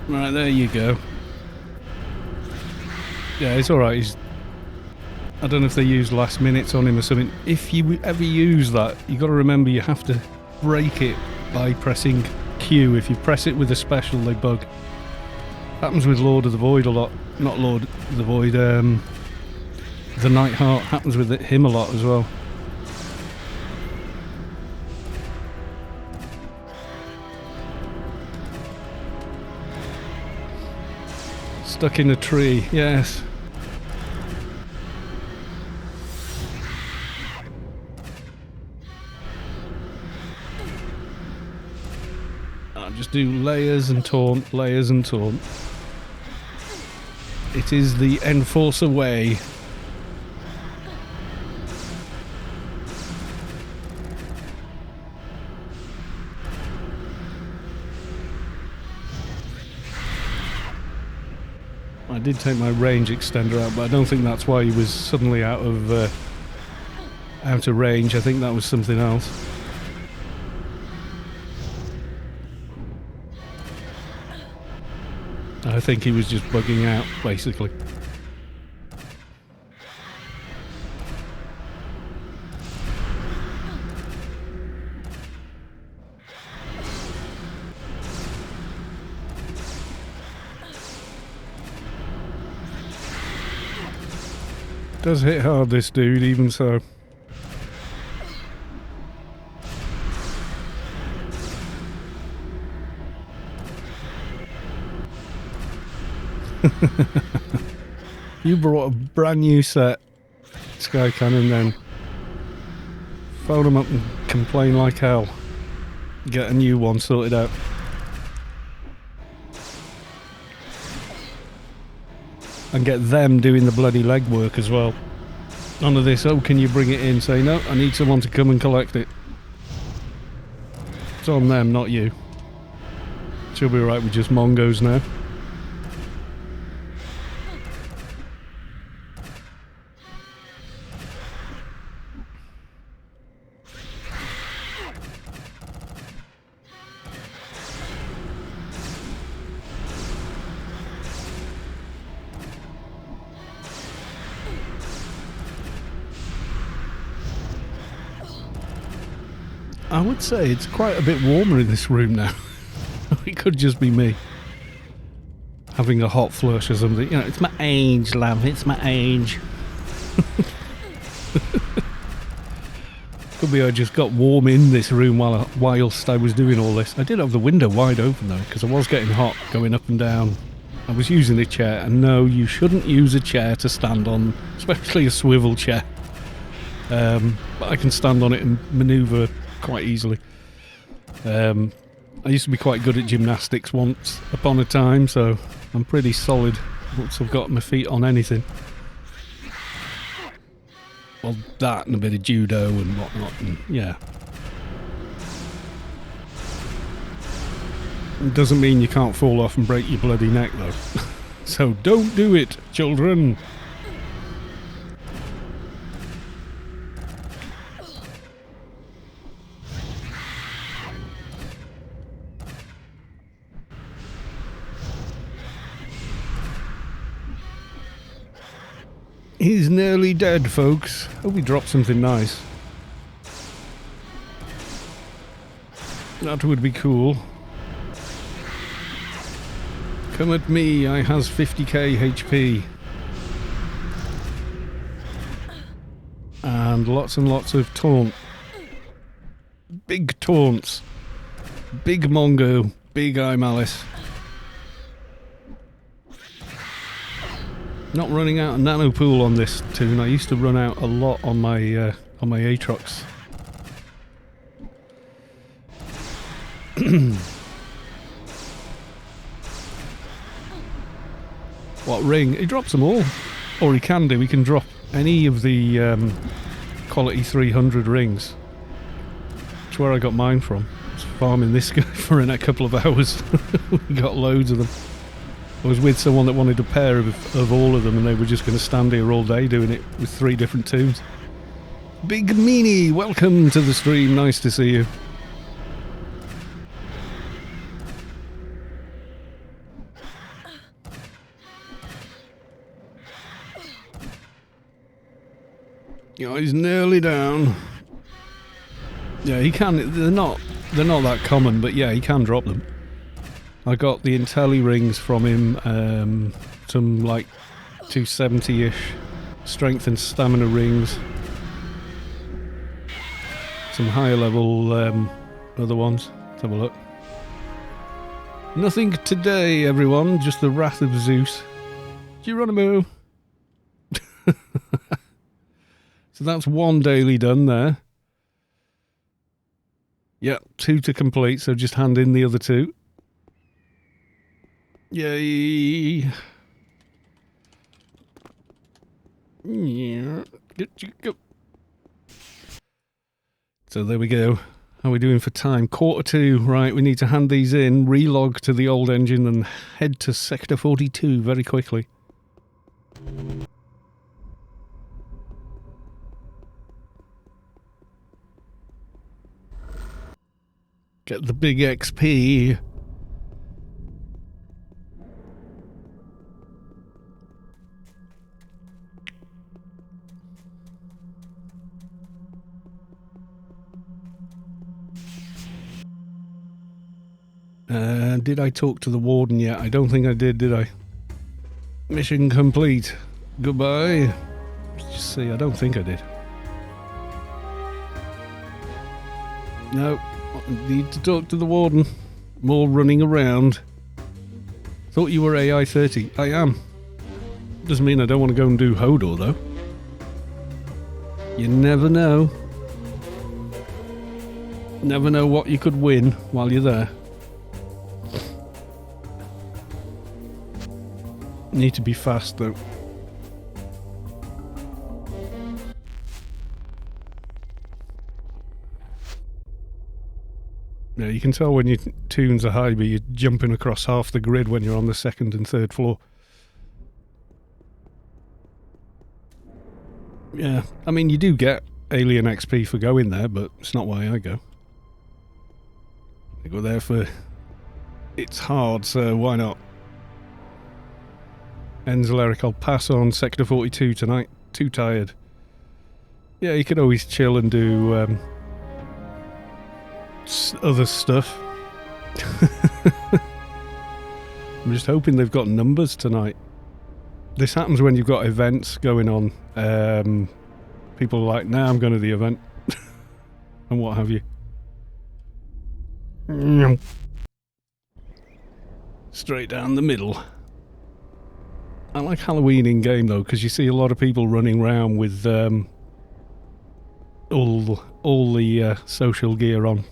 Right, there you go. Yeah, it's alright. I don't know if they used last minutes on him or something. If you ever use that, you got to remember you have to break it by pressing Q. If you press it with a special, they bug. Happens with Lord of the Void a lot. Not Lord of the Void, the Nightheart happens with him a lot as well. Stuck in a tree, yes. I'll just do layers and taunt, layers and taunt. It is the Enforcer way. I did take my range extender out, but I don't think that's why he was suddenly out of range. I think that was something else. I think he was just bugging out, basically. Does hit hard, this dude, even so. You brought a brand new set, Sky Cannon, then phone them up and complain like hell. Get a new one sorted out. And get them doing the bloody legwork as well. None of this, oh, can you bring it in? Say, no, I need someone to come and collect it. It's on them, not you. She'll be right with just Mongos now. I would say it's quite a bit warmer in this room now. It could just be me having a hot flush or something. You know, it's my age, love. It's my age. Could be I just got warm in this room whilst I was doing all this. I did have the window wide open though, because I was getting hot going up and down. I was using a chair, and no, you shouldn't use a chair to stand on, especially a swivel chair. But I can stand on it and manoeuvre quite easily. I used to be quite good at gymnastics once upon a time, so I'm pretty solid once I've got my feet on anything. Well, that and a bit of judo and whatnot, and yeah. It doesn't mean you can't fall off and break your bloody neck though. So don't do it, children. He's nearly dead, folks. Hope he dropped something nice. That would be cool. Come at me, I has 50k HP. And lots of taunt. Big taunts. Big Mongo. Big Eye Malice. Not running out of nano pool on this toon. I used to run out a lot on my Aatrox. What ring? He drops them all, or he can do. He can drop any of the quality 300 rings. That's where I got mine from. I was farming this guy for a couple of hours. We got loads of them. I was with someone that wanted a pair of all of them, and they were just going to stand here all day doing it with 3 different toons. Big Meanie, welcome to the stream. Nice to see you. Yeah, he's nearly down. Yeah, he can. They're not that common, but yeah, he can drop them. I got the Intelli rings from him, some like 270-ish strength and stamina rings. Some higher level other ones. Let's have a look. Nothing today, everyone. Just the Wrath of Zeus. Geronimo. So that's one daily done there. Yep, 2 to complete, so just hand in the other 2. Yay! Yeah. Go. So there we go. How are we doing for time? 1:45. Right, we need to hand these in, relog to the old engine and head to Sector 42 very quickly. Get the big XP. Did I talk to the warden yet? I don't think I did I? Mission complete. Goodbye. Let's just see, I don't think I did. No, need to talk to the warden. More running around. Thought you were AI-30. I am. Doesn't mean I don't want to go and do Hodor, though. You never know. Never know what you could win while you're there. Need to be fast, though. Yeah, you can tell when your toons are high, but you're jumping across half the grid when you're on the 2nd and 3rd floor. Yeah, I mean, you do get alien XP for going there, but it's not why I go. I go there for... It's hard, so why not? Enzel Eric, I'll pass on Sector 42 tonight. Too tired. Yeah, you could always chill and do other stuff. I'm just hoping they've got numbers tonight. This happens when you've got events going on. People are like, nah, I'm going to the event. And what have you. Straight down the middle. I like Halloween in game though, because you see a lot of people running around with all the social gear on.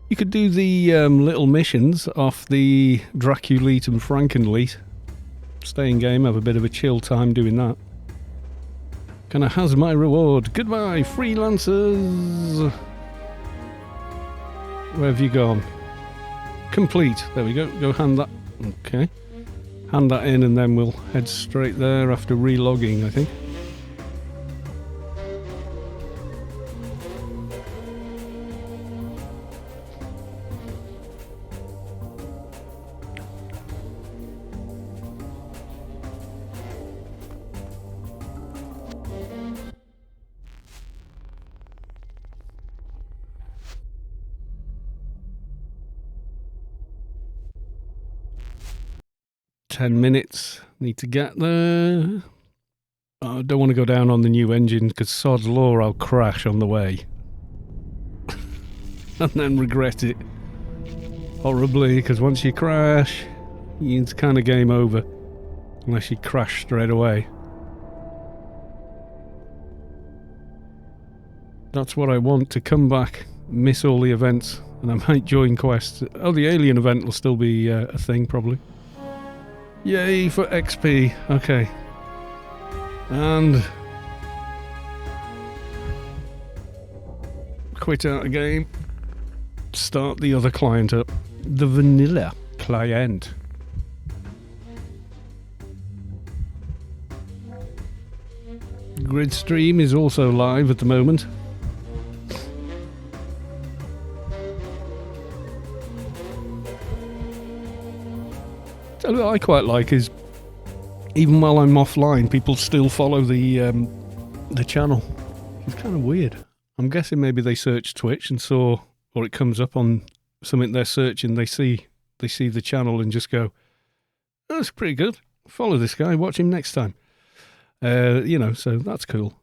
You could do the little missions off the Draculite and Frankenleet. Stay in game, have a bit of a chill time doing that. Kinda has my reward. Goodbye, freelancers! Where have you gone? Complete. There we go. Go hand that. Okay. Hand that in and then we'll head straight there after relogging, I think. Minutes. Need to get there. I don't want to go down on the new engine because sod's law I'll crash on the way. And then regret it. Horribly, because once you crash, it's kind of game over. Unless you crash straight away. That's what I want, to come back, miss all the events, and I might join quests. Oh, the alien event will still be a thing, probably. Yay for XP. Okay. And... quit out a game. Start the other client up. The vanilla client. Grid stream is also live at the moment. What I quite like is, even while I'm offline, people still follow the channel. It's kind of weird. I'm guessing maybe they search Twitch and saw, or it comes up on something they're searching. They see the channel and just go, "Oh, that's pretty good. Follow this guy. Watch him next time." So that's cool.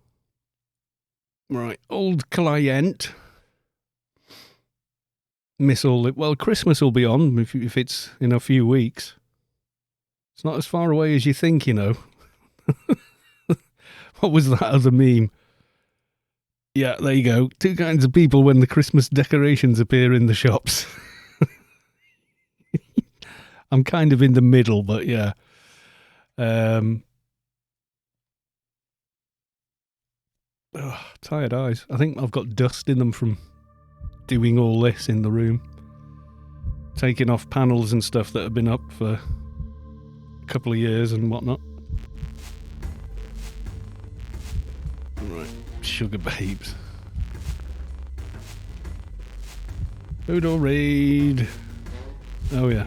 Right, old client. Miss all it. Well, Christmas will be on if it's in a few weeks. It's not as far away as you think, you know. What was that other meme? Yeah, there you go. Two kinds of people when the Christmas decorations appear in the shops. I'm kind of in the middle, but yeah. Tired eyes. I think I've got dust in them from doing all this in the room. Taking off panels and stuff that have been up for a couple of years and whatnot. Right, sugar babes. Hodor raid. Oh yeah.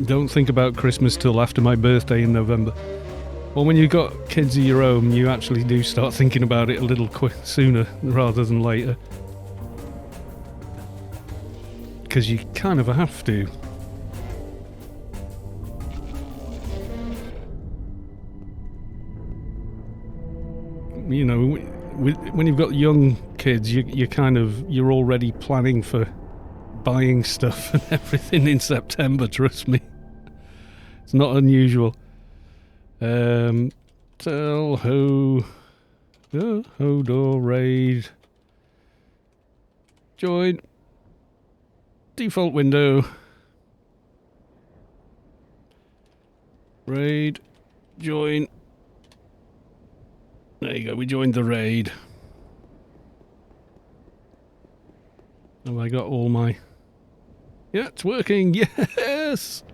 Don't think about Christmas till after my birthday in November. Well, when you've got kids of your own, you actually do start thinking about it a little sooner rather than later. Because you kind of have to. You know, when you've got young kids, you're already planning for buying stuff and everything in September, trust me. It's not unusual. Hodor raid. Join. Default window. Raid. Join. There you go, we joined the raid. Have I got all my... Yeah, it's working, yes!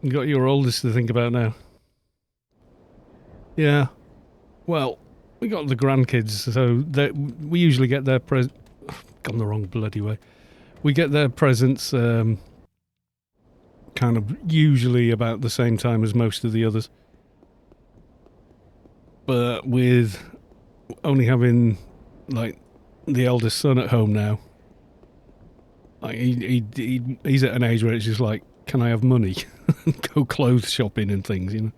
You got your oldest to think about now. Yeah. Well, we got the grandkids, so we usually get their gone the wrong bloody way. We get their presents kind of usually about the same time as most of the others. But with only having, like, the eldest son at home now, like he's at an age where it's just like, can I have money? Go clothes shopping and things, you know.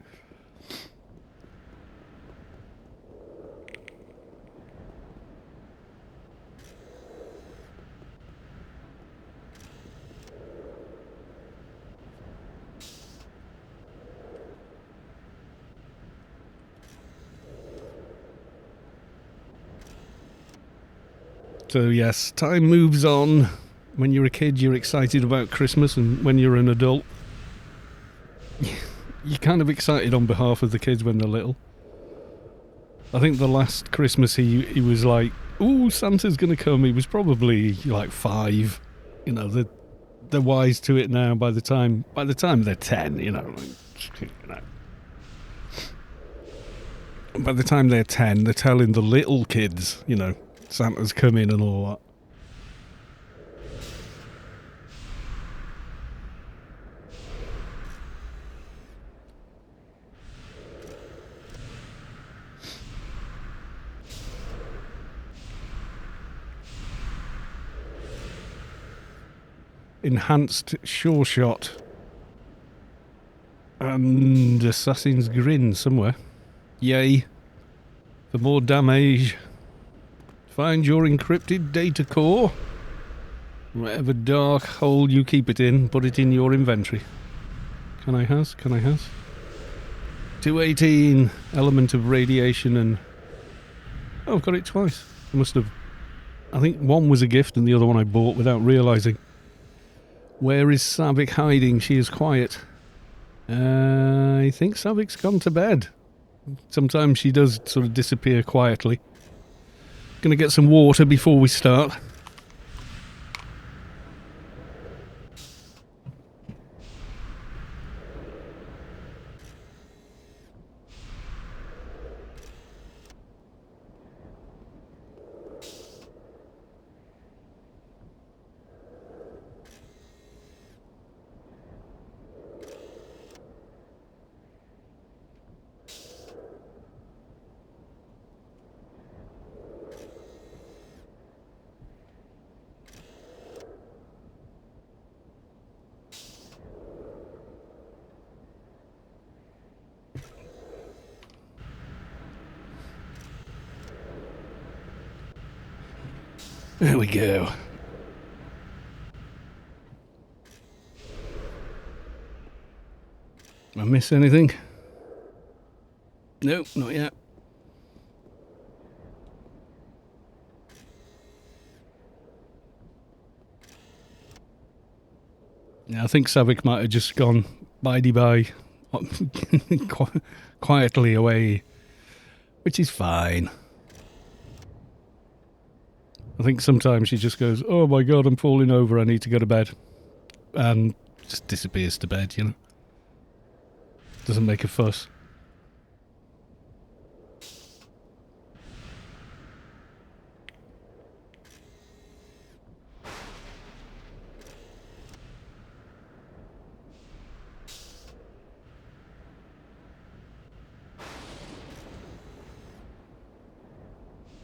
So yes, time moves on. When you're a kid, you're excited about Christmas, and when you're an adult, you're kind of excited on behalf of the kids when they're little. I think the last Christmas he was like, "Ooh, Santa's gonna come." He was probably like 5. You know, they're wise to it now. By the time they're 10, you know. By the time they're 10, they're telling the little kids, you know, Santa's coming and all that. Enhanced sure shot and Assassin's Grin somewhere. Yay. For more damage. Find your encrypted data core. Whatever dark hole you keep it in, put it in your inventory. Can I has? 218 element of radiation and... Oh, I've got it twice. I must have... I think one was a gift and the other one I bought without realising. Where is Savik hiding? She is quiet. I think Savik's gone to bed. Sometimes she does sort of disappear quietly. Gonna get some water before we start. There we go. Did I miss anything? Nope, not yet. Yeah, I think Savik might have just gone bye quietly away, which is fine. I think sometimes she just goes, "Oh my god, I'm falling over, I need to go to bed," and just disappears to bed, you know. Doesn't make a fuss.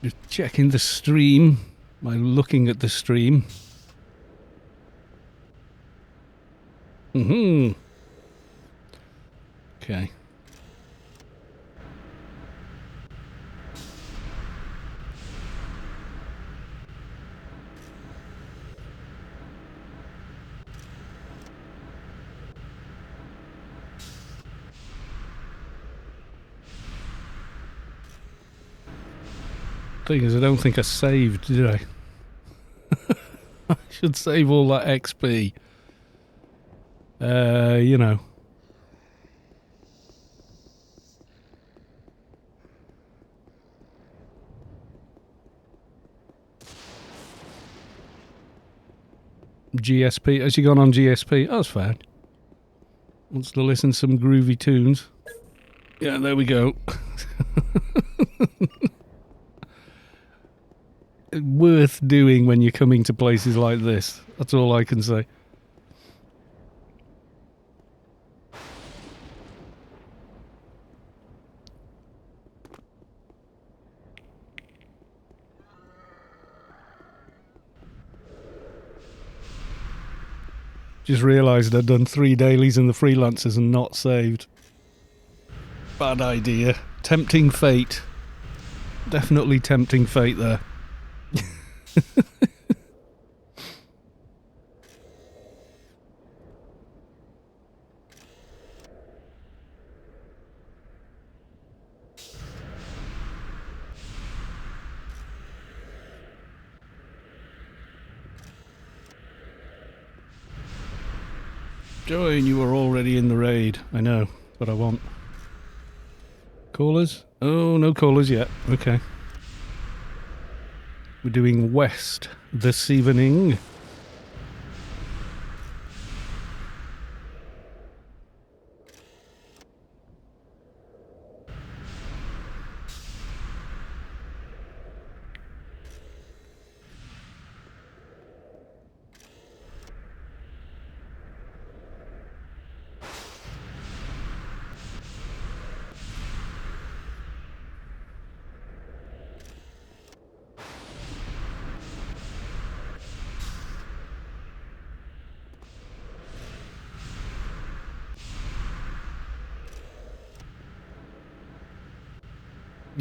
Just checking the stream. Am I looking at the stream? Okay. Thing is, I don't think I saved, did I? I should save all that XP. You know. GSP. Has she gone on GSP? Oh, that's fine. Wants to listen to some groovy tunes. Yeah, there we go. Worth doing when you're coming to places like this. That's all I can say. Just realised I'd done 3 dailies in the freelancers and not saved. Bad idea. Tempting fate. Definitely tempting fate there. Join, you were already in the raid. I know, but I want. Callers? Oh, no callers yet. Okay. We're doing west this evening.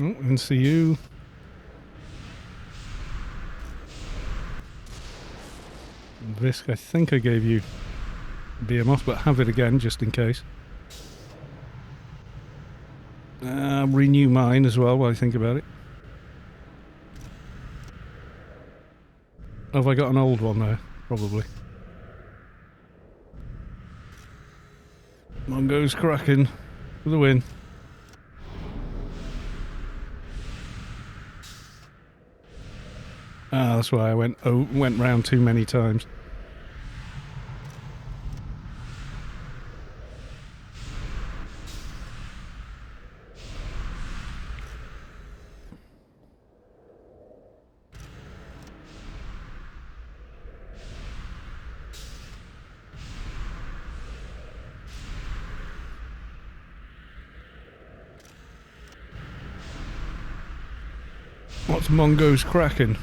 Oh, and see you. Visk, I think I gave you BMOS, but have it again just in case. Renew mine as well while I think about it. Have I got an old one there? Probably. On goes Kraken for the win. Ah, that's why I went round too many times. What's Mongo's cracking?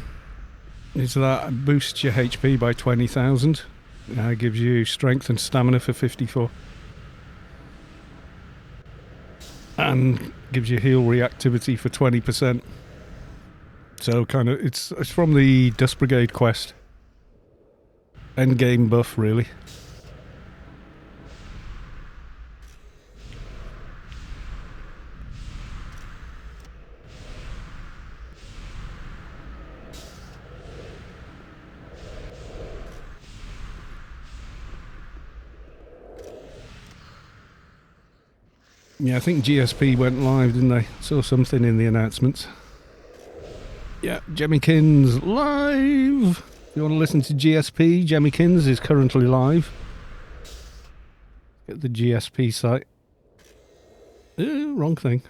Is that boosts your HP by 20,000. Gives you strength and stamina for 54. And gives you heal reactivity for 20%. So kind of, it's from the Dust Brigade quest. Endgame buff, really. Yeah, I think GSP went live, didn't they? Saw something in the announcements. Yeah, Jemmykins live! If you want to listen to GSP, Jemmykins is currently live. Get the GSP site. Wrong thing.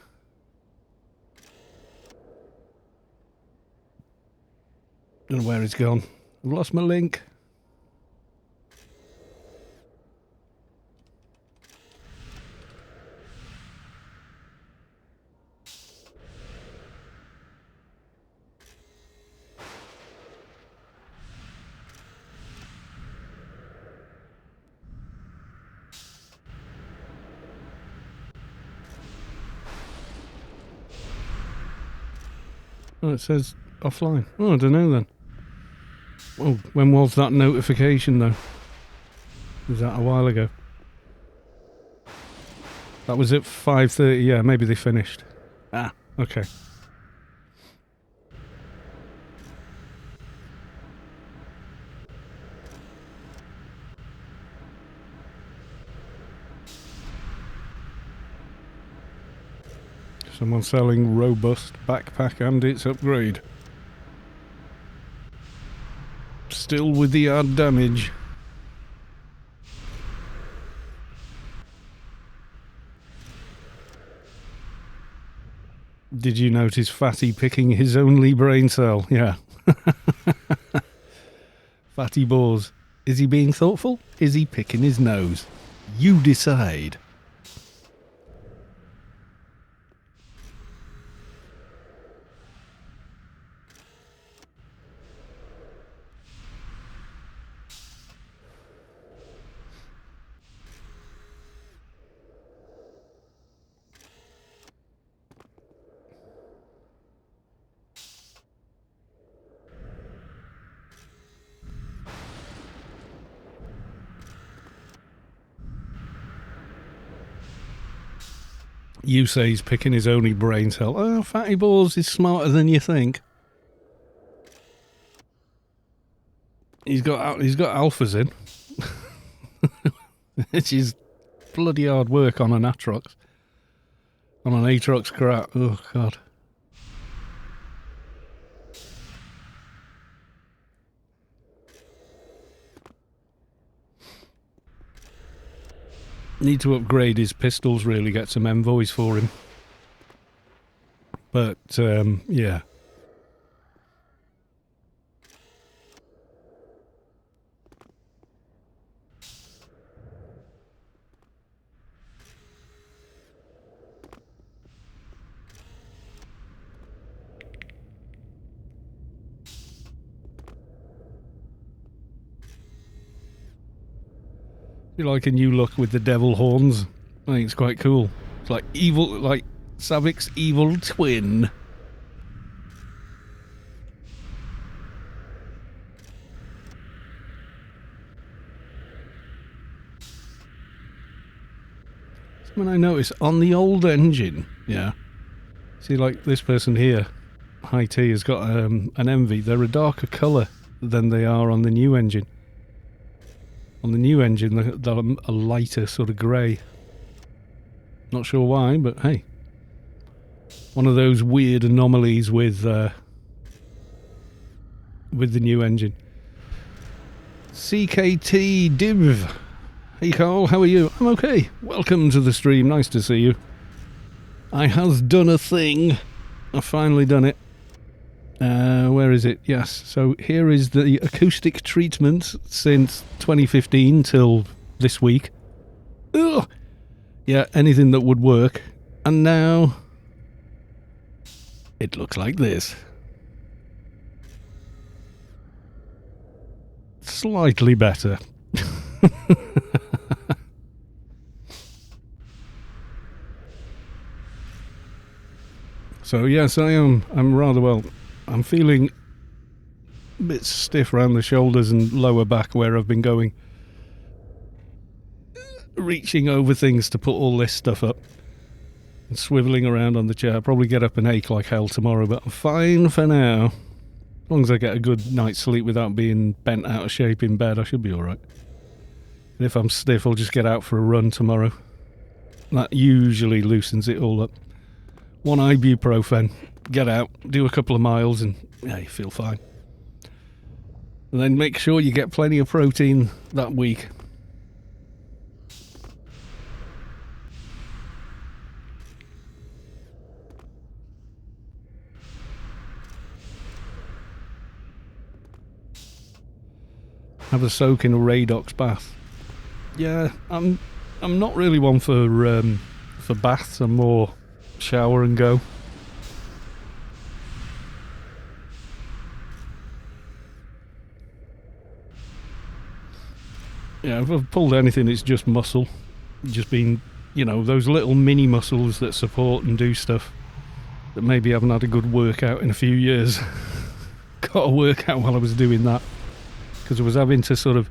Don't know where he's gone. I've lost my link. Oh, it says offline. Oh, I don't know then. Oh, when was that notification though? Was that a while ago? That was at 5:30. Yeah, maybe they finished. Ah, okay. Someone selling robust backpack and its upgrade. Still with the hard damage. Did you notice Fatty picking his only brain cell? Yeah. Fatty Balls. Is he being thoughtful? Is he picking his nose? You decide. You say he's picking his only brain cell. Oh, Fatty Balls is smarter than you think. He's got alphas in. Which is bloody hard work on an Atrox. On an Atrox crap. Oh, God. Need to upgrade his pistols, really, get some envoys for him. But, yeah. You like a new look with the devil horns? I think it's quite cool. It's like evil, like Savik's evil twin. When I notice on the old engine, yeah. See, like this person here, High T, has got an Envy. They're a darker colour than they are on the new engine. On the new engine, they're a lighter sort of grey. Not sure why, but hey. One of those weird anomalies with with the new engine. CKT Div. Hey Carl, how are you? I'm okay. Welcome to the stream. Nice to see you. I has done a thing. I've finally done it. Where is it? Yes. So here is the acoustic treatment since 2015 till this week. Ugh. Yeah, anything that would work. And now it looks like this. Slightly better. So yes, I'm rather well. I'm feeling a bit stiff around the shoulders and lower back where I've been going. Reaching over things to put all this stuff up. And swivelling around on the chair. I'll probably get up and ache like hell tomorrow, but I'm fine for now. As long as I get a good night's sleep without being bent out of shape in bed, I should be alright. And if I'm stiff, I'll just get out for a run tomorrow. That usually loosens it all up. One ibuprofen, get out, do a couple of miles, and yeah, you feel fine. And then make sure you get plenty of protein that week. Have a soak in a Radox bath. Yeah, I'm not really one for baths. I'm more shower and go. Yeah, if I've pulled anything, it's just muscle. Just been, you know, those little mini muscles that support and do stuff that maybe haven't had a good workout in a few years. Got a workout while I was doing that. Because I was having to sort of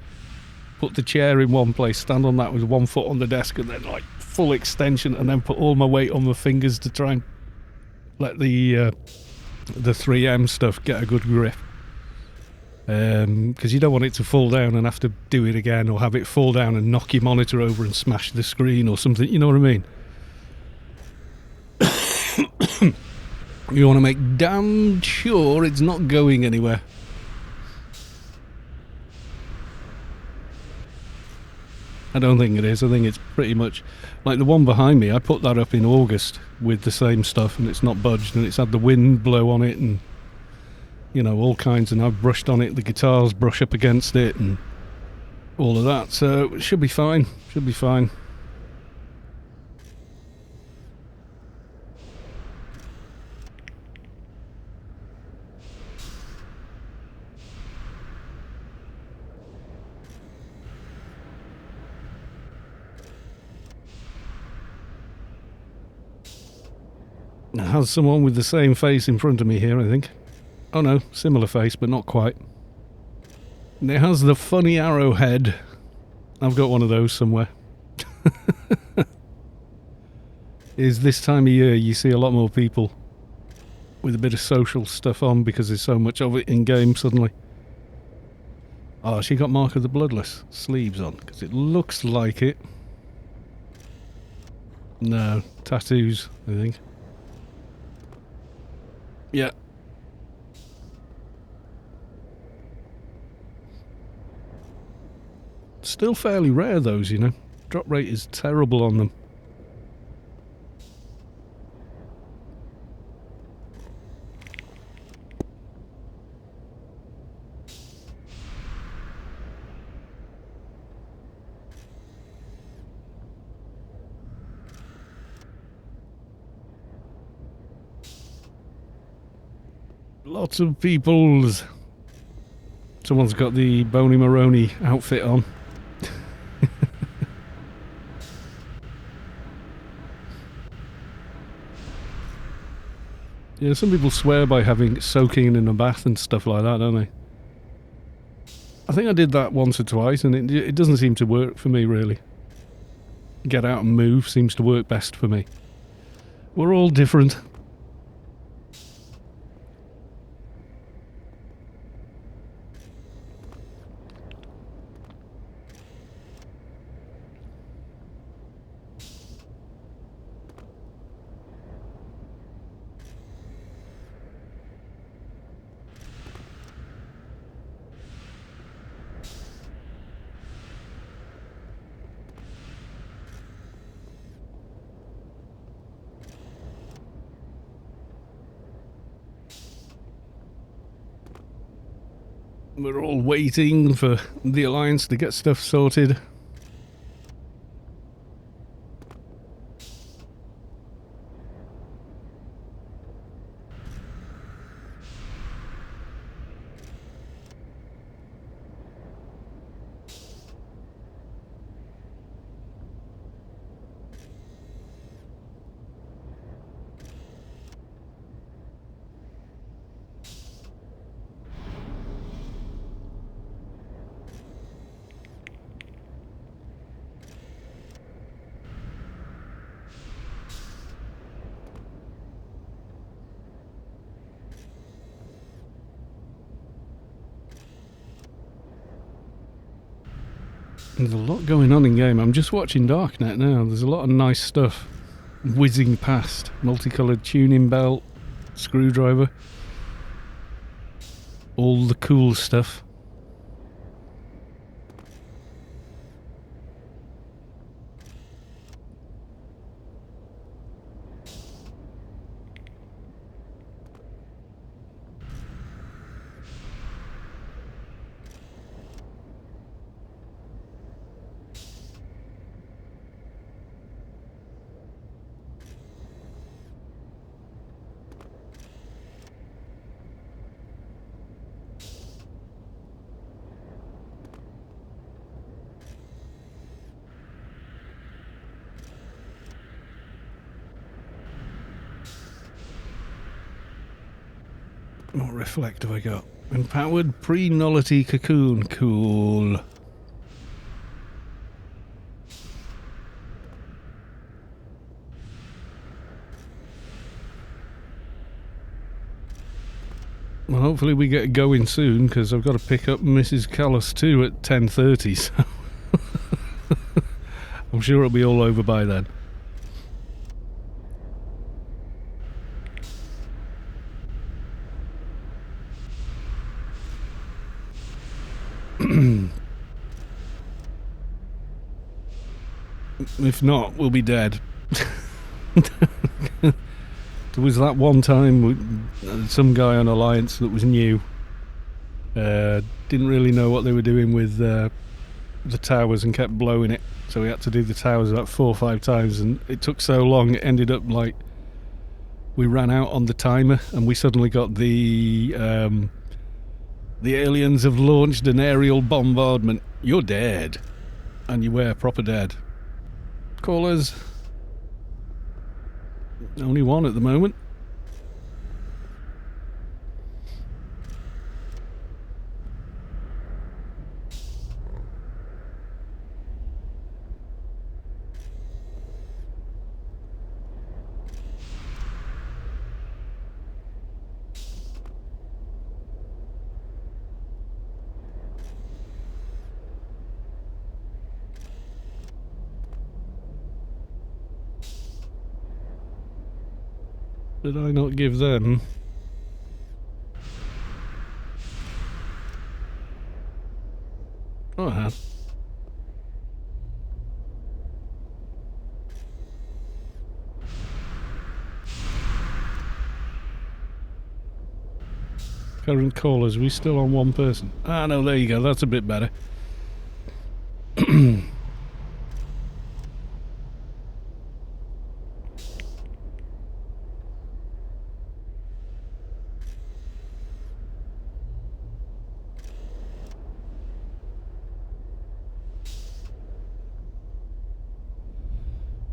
put the chair in one place, stand on that with one foot on the desk, and then like full extension, and then put all my weight on my fingers to try and let the 3M stuff get a good grip. Because you don't want it to fall down and have to do it again, or have it fall down and knock your monitor over and smash the screen or something, you know what I mean? You want to make damn sure it's not going anywhere. I don't think it is. I think it's pretty much like the one behind me. I put that up in August with the same stuff, and it's not budged, and it's had the wind blow on it, and you know, all kinds, and I've brushed on it. The guitars brush up against it, and all of that. So it should be fine. Should be fine. Has someone with the same face in front of me here, I think. Oh no, similar face, but not quite. And it has the funny arrowhead. I've got one of those somewhere. Is this time of year you see a lot more people with a bit of social stuff on because there's so much of it in game suddenly. Oh, she got Mark of the Bloodless sleeves on because it looks like it. No, tattoos, I think. Yeah. Still fairly rare, those, you know. Drop rate is terrible on them. Lots of peoples. Someone's got the Boney Maroney outfit on. Yeah, some people swear by having soaking in a bath and stuff like that, don't they? I think I did that once or twice, and it doesn't seem to work for me, really. Get out and move seems to work best for me. We're all different. We're all waiting for the Alliance to get stuff sorted. There's a lot going on in game. I'm just watching Darknet now. There's a lot of nice stuff whizzing past. Multicoloured tuning belt, screwdriver, all the cool stuff. What reflect have I got? Empowered pre-nullity cocoon. Cool. Well, hopefully we get going soon, because I've got to pick up Mrs. Callis too at 10:30, so I'm sure it'll be all over by then. If not, we'll be dead. There was that one time some guy on Alliance that was new. Didn't really know what they were doing with the towers and kept blowing it. So we had to do the towers about 4 or 5 times, and it took so long it ended up like we ran out on the timer, and we suddenly got the aliens have launched an aerial bombardment. You're dead. And you were proper dead. Callers. Only one at the moment. Did I not give them? Oh, I have. Current callers, we still on one person? Ah, no, there you go, that's a bit better.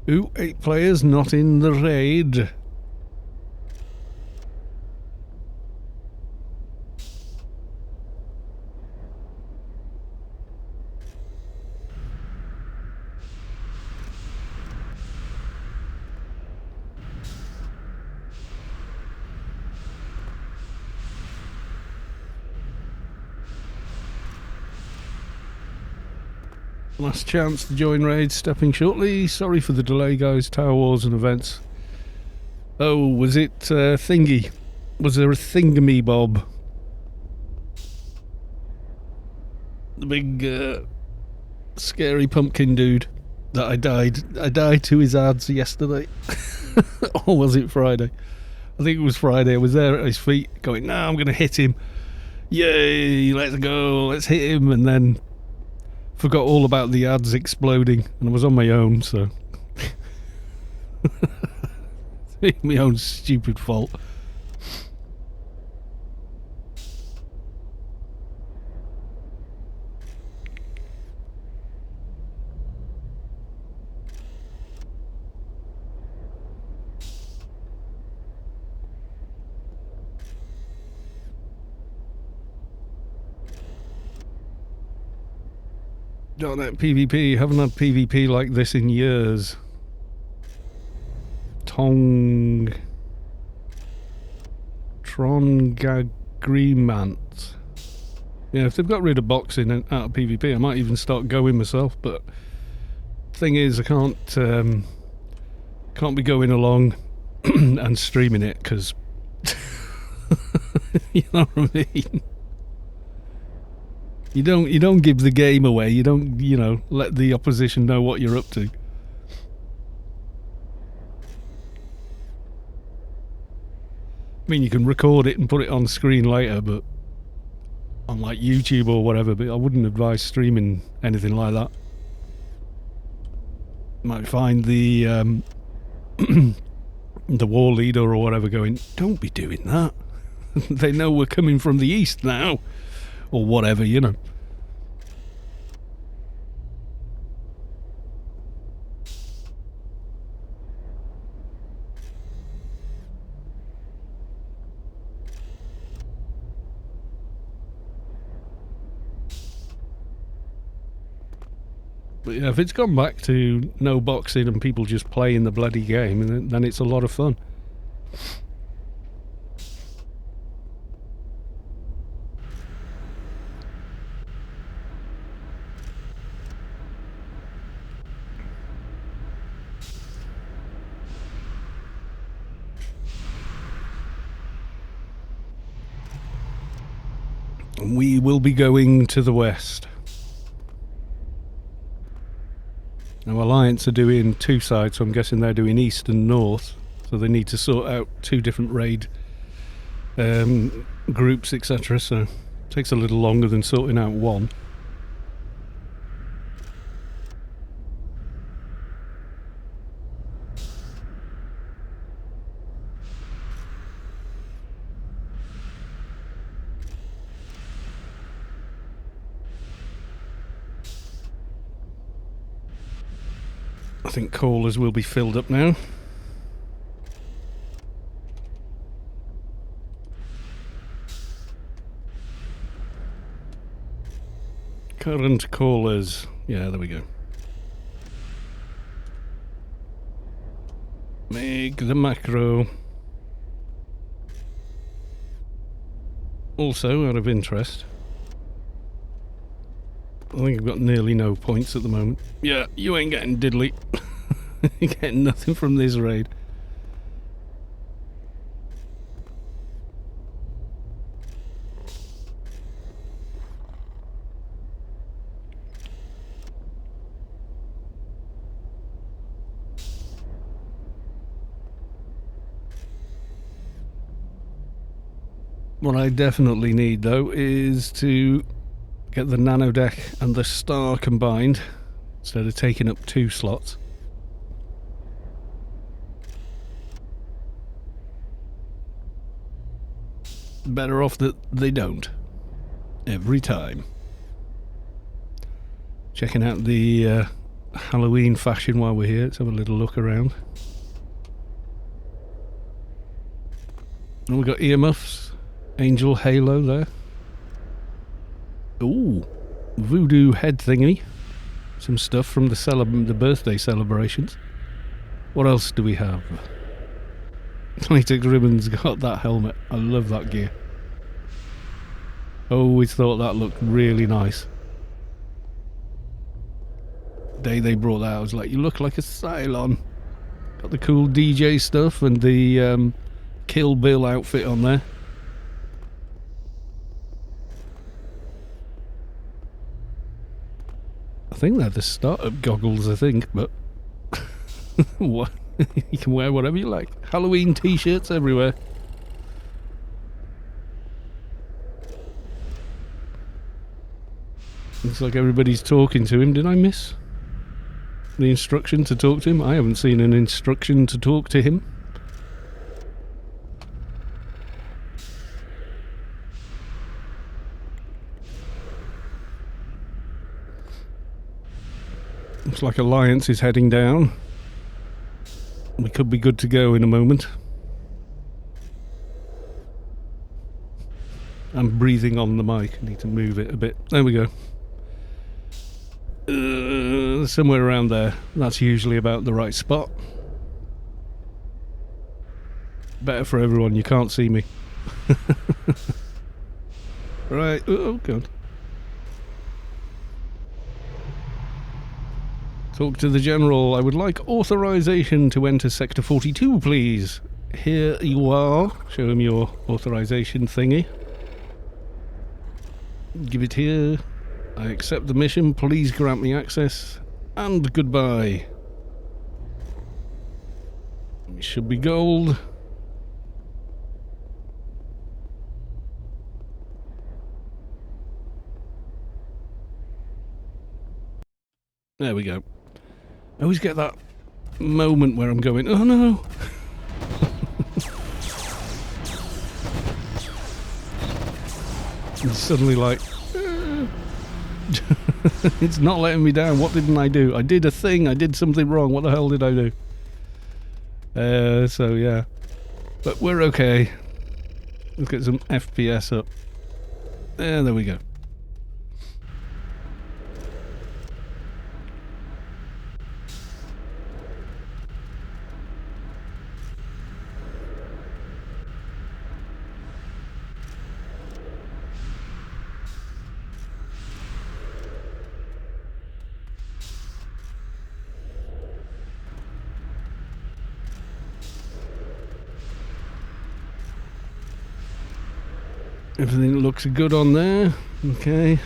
Ooh, 8 players not in the raid. Last chance to join raid, stepping shortly. Sorry for the delay, guys. Tower Wars and events. Oh, was it thingy? Was there a thingamy bob? The big scary pumpkin dude that I died to his ads yesterday. Or was it Friday? I think it was Friday. I was there at his feet going, "No, I'm going to hit him." Yay, let's go, let's hit him, and then forgot all about the ads exploding, and I was on my own, so my own stupid fault. .NET PvP, haven't had PvP like this in years. Trongagrimant. Yeah, if they've got rid of boxing out of PvP, I might even start going myself, but thing is, I can't be going along and streaming it, because you know what I mean? You don't give the game away. You don't, let the opposition know what you're up to. I mean, you can record it and put it on screen later, but on like YouTube or whatever, but I wouldn't advise streaming anything like that. Might find the the war leader or whatever going, don't be doing that. They know we're coming from the east now. Or whatever, But yeah, if it's gone back to no boxing and people just playing the bloody game, then it's a lot of fun. We will be going to the west. Now, Alliance are doing two sides, so I'm guessing they're doing east and north. So they need to sort out two different raid groups, etc. So it takes a little longer than sorting out one. I think callers will be filled up now. Current callers. Yeah, there we go. Make the macro. Also, out of interest, I think I've got nearly no points at the moment. Yeah, you ain't getting diddly. You're getting nothing from this raid. What I definitely need, though, is to get the nano deck and the star combined instead of taking up 2 slots. Better off that they don't. Every time. Checking out the Halloween fashion while we're here. Let's have a little look around. And we've got earmuffs. Angel halo there. Ooh, voodoo head thingy. Some stuff from the birthday celebrations. What else do we have? Latex Ribbon's got that helmet. I love that gear. Always thought that looked really nice. The day they brought that, I was like, you look like a Cylon. Got the cool DJ stuff and the Kill Bill outfit on there. I think they're the startup goggles, I think, but what? You can wear whatever you like. Halloween t-shirts everywhere. Looks like everybody's talking to him. Did I miss the instruction to talk to him? I haven't seen an instruction to talk to him. Looks like Alliance is heading down. We could be good to go in a moment. I'm breathing on the mic. I need to move it a bit. There we go. Somewhere around there. That's usually about the right spot. Better for everyone. You can't see me. Right. Oh, God. Talk to the General. I would like authorization to enter Sector 42, please. Here you are. Show him your authorization thingy. Give it here. I accept the mission. Please grant me access. And goodbye. It should be gold. There we go. I always get that moment where I'm going, oh no! And suddenly like, it's not letting me down. What didn't I do? I did a thing. I did something wrong. What the hell did I do? So yeah. But we're okay. Let's get some FPS up. There we go. Everything looks good on there. Okay.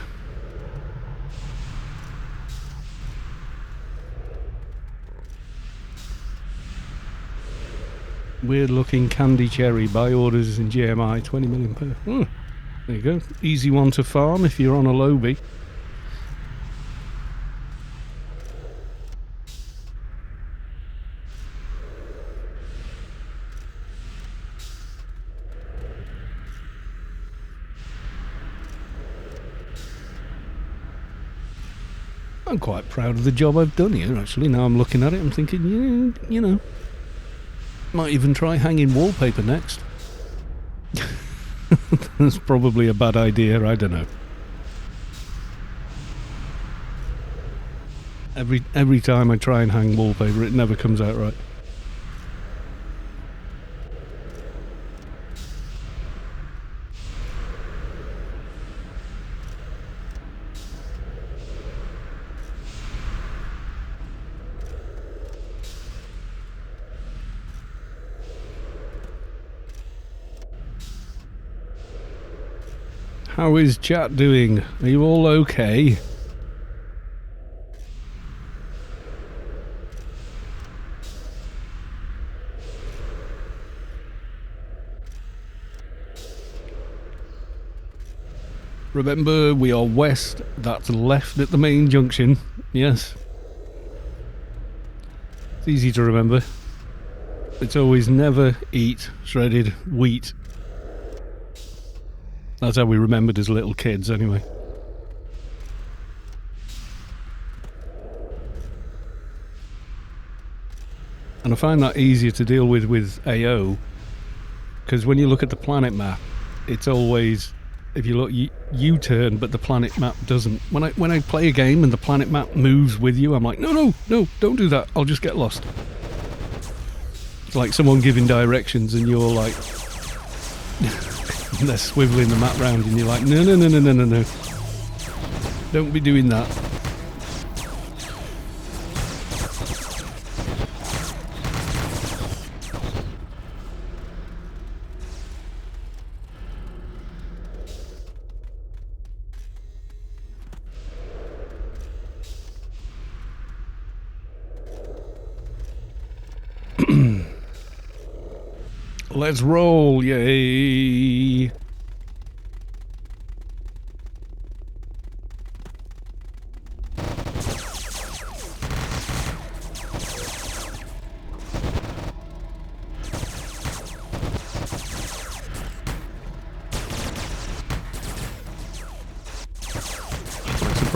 Weird looking candy cherry. Buy orders in GMI. 20 million per. Oh, there you go. Easy one to farm if you're on a lobby. I'm quite proud of the job I've done here, actually. Now I'm looking at it, I'm thinking, yeah, you know, might even try hanging wallpaper next. That's probably a bad idea, I don't know. Every time I try and hang wallpaper, it never comes out right. How is chat doing? Are you all okay? Remember, we are west, that's left at the main junction. Yes. It's easy to remember. It's always never eat shredded wheat. That's how we remembered as little kids, anyway. And I find that easier to deal with AO, because when you look at the planet map, it's always, if you look, you turn, but the planet map doesn't. When I play a game and the planet map moves with you, I'm like, no, don't do that. I'll just get lost. It's like someone giving directions and you're like... and they're swiveling the map round and you're like, no. Don't be doing that. Let's roll, yay!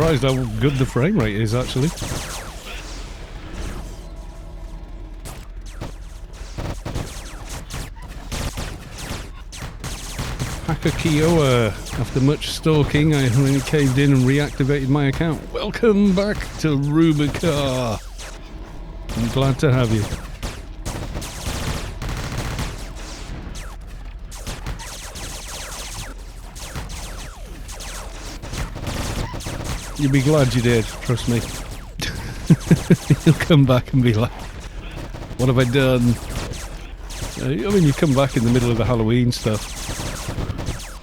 surprised how good the frame rate is, actually. Hacker Kiowa. After much stalking, I finally caved in and reactivated my account. Welcome back to Rubicar. I'm glad to have you. You'll be glad you did, trust me. You'll come back and be like, what have I done? I mean, you come back in the middle of the Halloween stuff,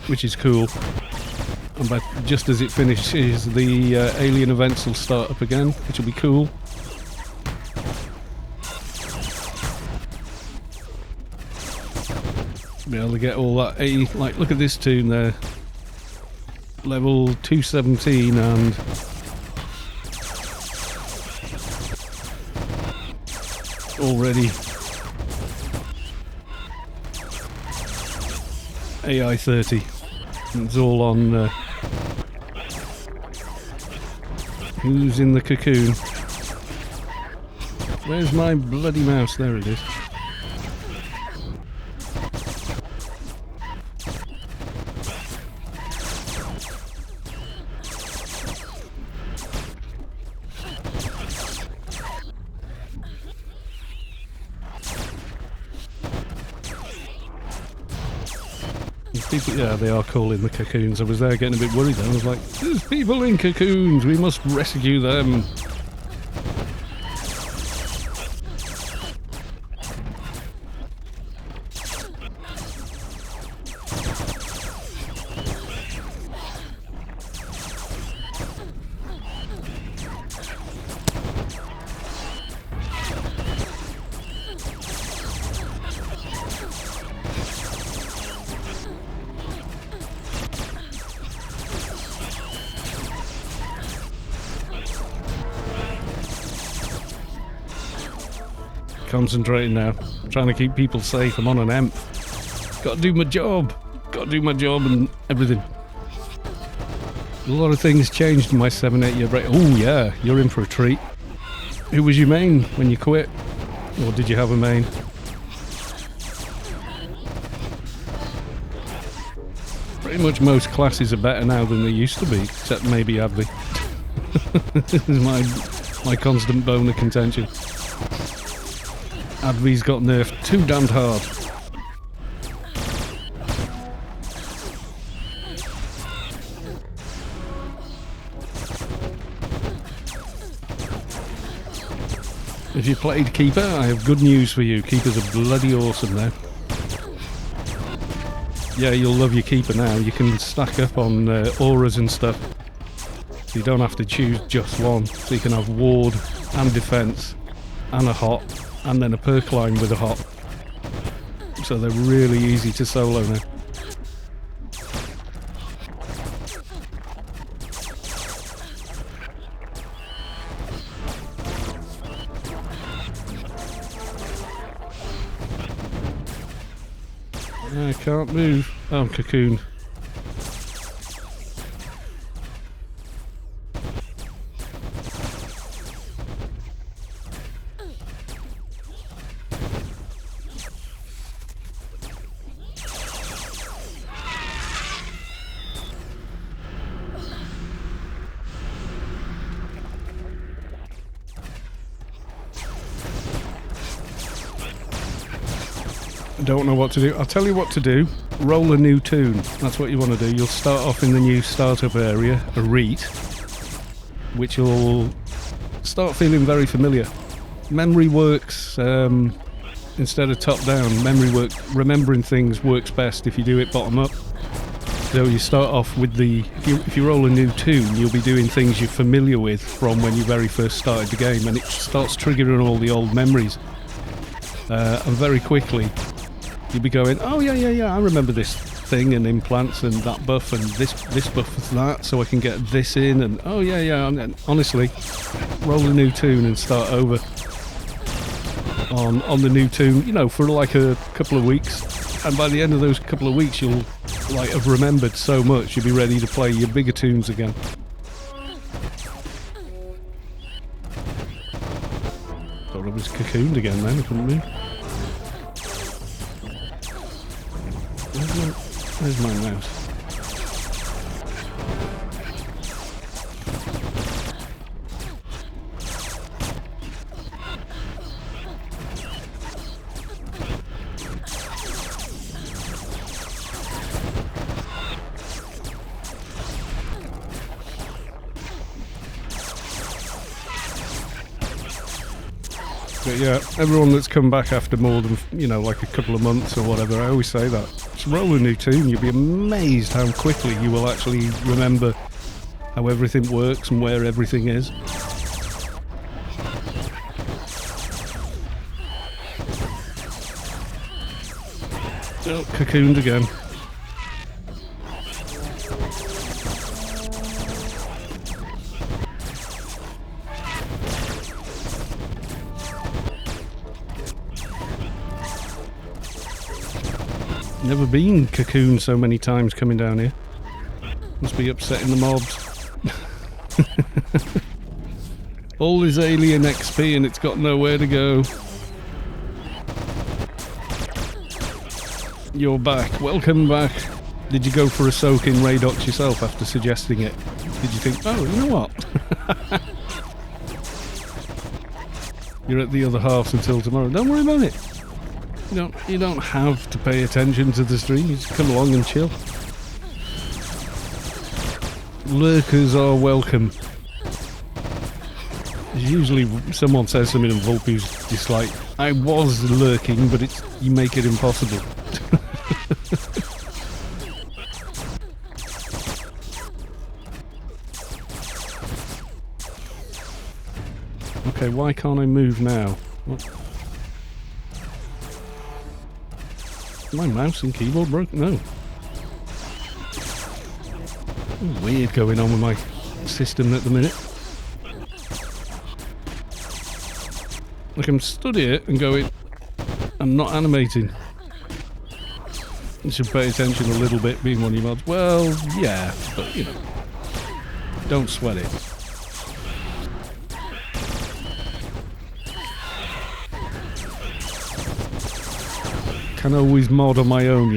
which is cool. And by just as it finishes, the alien events will start up again, which will be cool. Be able to get all that like, look at this toon there. Level 217 and already AI 30. It's all on who's in the cocoon. Where's my bloody mouse? There it is. People, yeah, they are cool in the cocoons. I was there getting a bit worried then. I was like, there's people in cocoons, we must rescue them. Concentrating now, trying to keep people safe. I'm on an EMP. Gotta do my job. Gotta do my job and everything. A lot of things changed in my 7-8 year break. Oh yeah, you're in for a treat. Who was your main when you quit? Or did you have a main? Pretty much most classes are better now than they used to be, except maybe Advi. This is my constant bone of contention. Advi's got nerfed too damned hard. If you played Keeper, I have good news for you. Keepers are bloody awesome now. Yeah, you'll love your Keeper now. You can stack up on auras and stuff. So you don't have to choose just one. So you can have ward and defense and a hot. And then a perk line with a hop. So they're really easy to solo now. I can't move. Oh, I'm cocooned. Don't know what to do. I'll tell you what to do. Roll a new toon. That's what you want to do. You'll start off in the new startup area, a reet, which will start feeling very familiar. Memory works instead of top down. Remembering things works best if you do it bottom up. So you start off with the, if you roll a new toon, you'll be doing things you're familiar with from when you very first started the game, and it starts triggering all the old memories. And very quickly, you'll be going, oh yeah, I remember this thing and implants and that buff and this buff is that, so I can get this in, and oh yeah, and honestly, roll a new toon and start over on the new toon, you know, for like a couple of weeks, and by the end of those couple of weeks you'll like have remembered so much, you'll be ready to play your bigger toons again. cocooned again then, couldn't we? Where's my mouse? But yeah, everyone that's come back after more than, like a couple of months or whatever, I always say that. Just roll a new toon, you'll be amazed how quickly you will actually remember how everything works and where everything is. Oh, cocooned again. Never been cocooned so many times coming down here. Must be upsetting the mobs. All this alien XP and it's got nowhere to go. You're back. Welcome back. Did you go for a soak in Radox yourself after suggesting it? Did you think, oh, you know what? You're at the other half until tomorrow. Don't worry about it. You don't have to pay attention to the stream. You just come along and chill. Lurkers are welcome. Usually someone says something and Vulpy's just like, I was lurking, but you make it impossible. Okay, why can't I move now? What? My mouse and keyboard broke? No. Weird going on with my system at the minute. Like I'm stood here and going, I'm not animating. You should pay attention a little bit being one of your mods. Well, yeah, but don't sweat it. Can always mod on my own,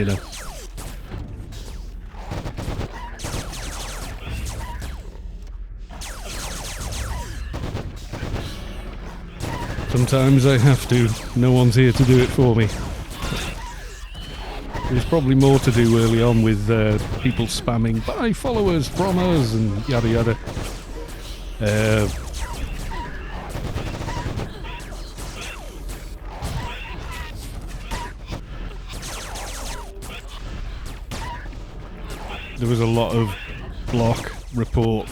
Sometimes I have to. No one's here to do it for me. There's probably more to do early on with people spamming, buy followers from us and yada yada. There was a lot of block, report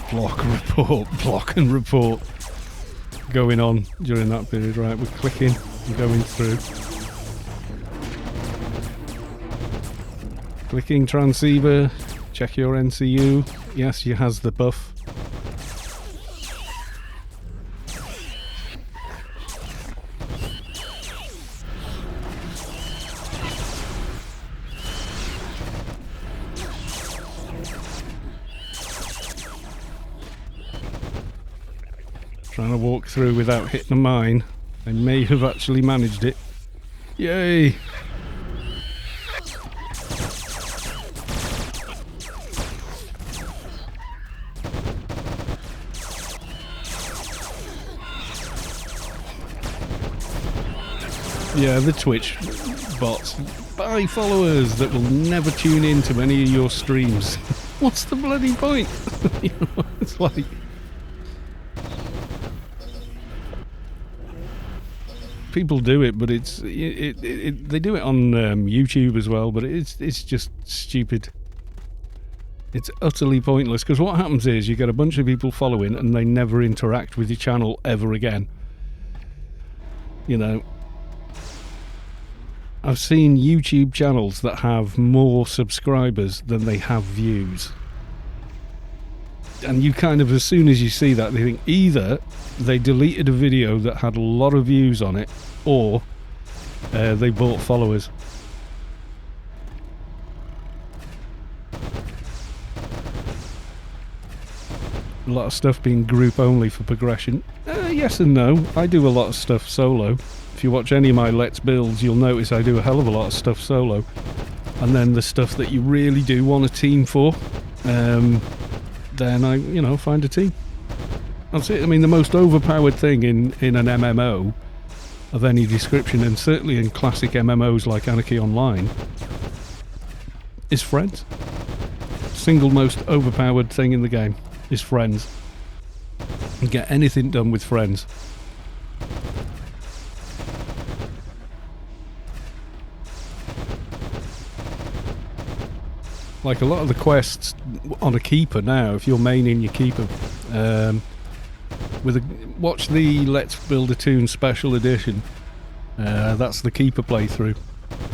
and report going on during that period. Right, we're clicking and going through. Clicking transceiver, check your NCU. Yes, she has the buff. Trying to walk through without hitting a mine. I may have actually managed it. Yay! Yeah, the Twitch bots. Buy followers that will never tune in to any of your streams. What's the bloody point? It's like... People do it, but they do it on YouTube as well, but it's just stupid. It's utterly pointless, because what happens is you get a bunch of people following and they never interact with your channel ever again. I've seen YouTube channels that have more subscribers than they have views. And you kind of, as soon as you see that, they think either they deleted a video that had a lot of views on it, or they bought followers. A lot of stuff being group only for progression. Yes and no. I do a lot of stuff solo. If you watch any of my Let's Builds, you'll notice I do a hell of a lot of stuff solo. And then the stuff that you really do want a team for, then I, you know, find a team. That's it. I mean, the most overpowered thing in an MMO of any description, and certainly in classic MMOs like Anarchy Online, is friends. Single most overpowered thing in the game is friends. You get anything done with friends. Like a lot of the quests on a keeper now, if you're maining your keeper, watch the Let's Build a Toon Special Edition. That's the keeper playthrough,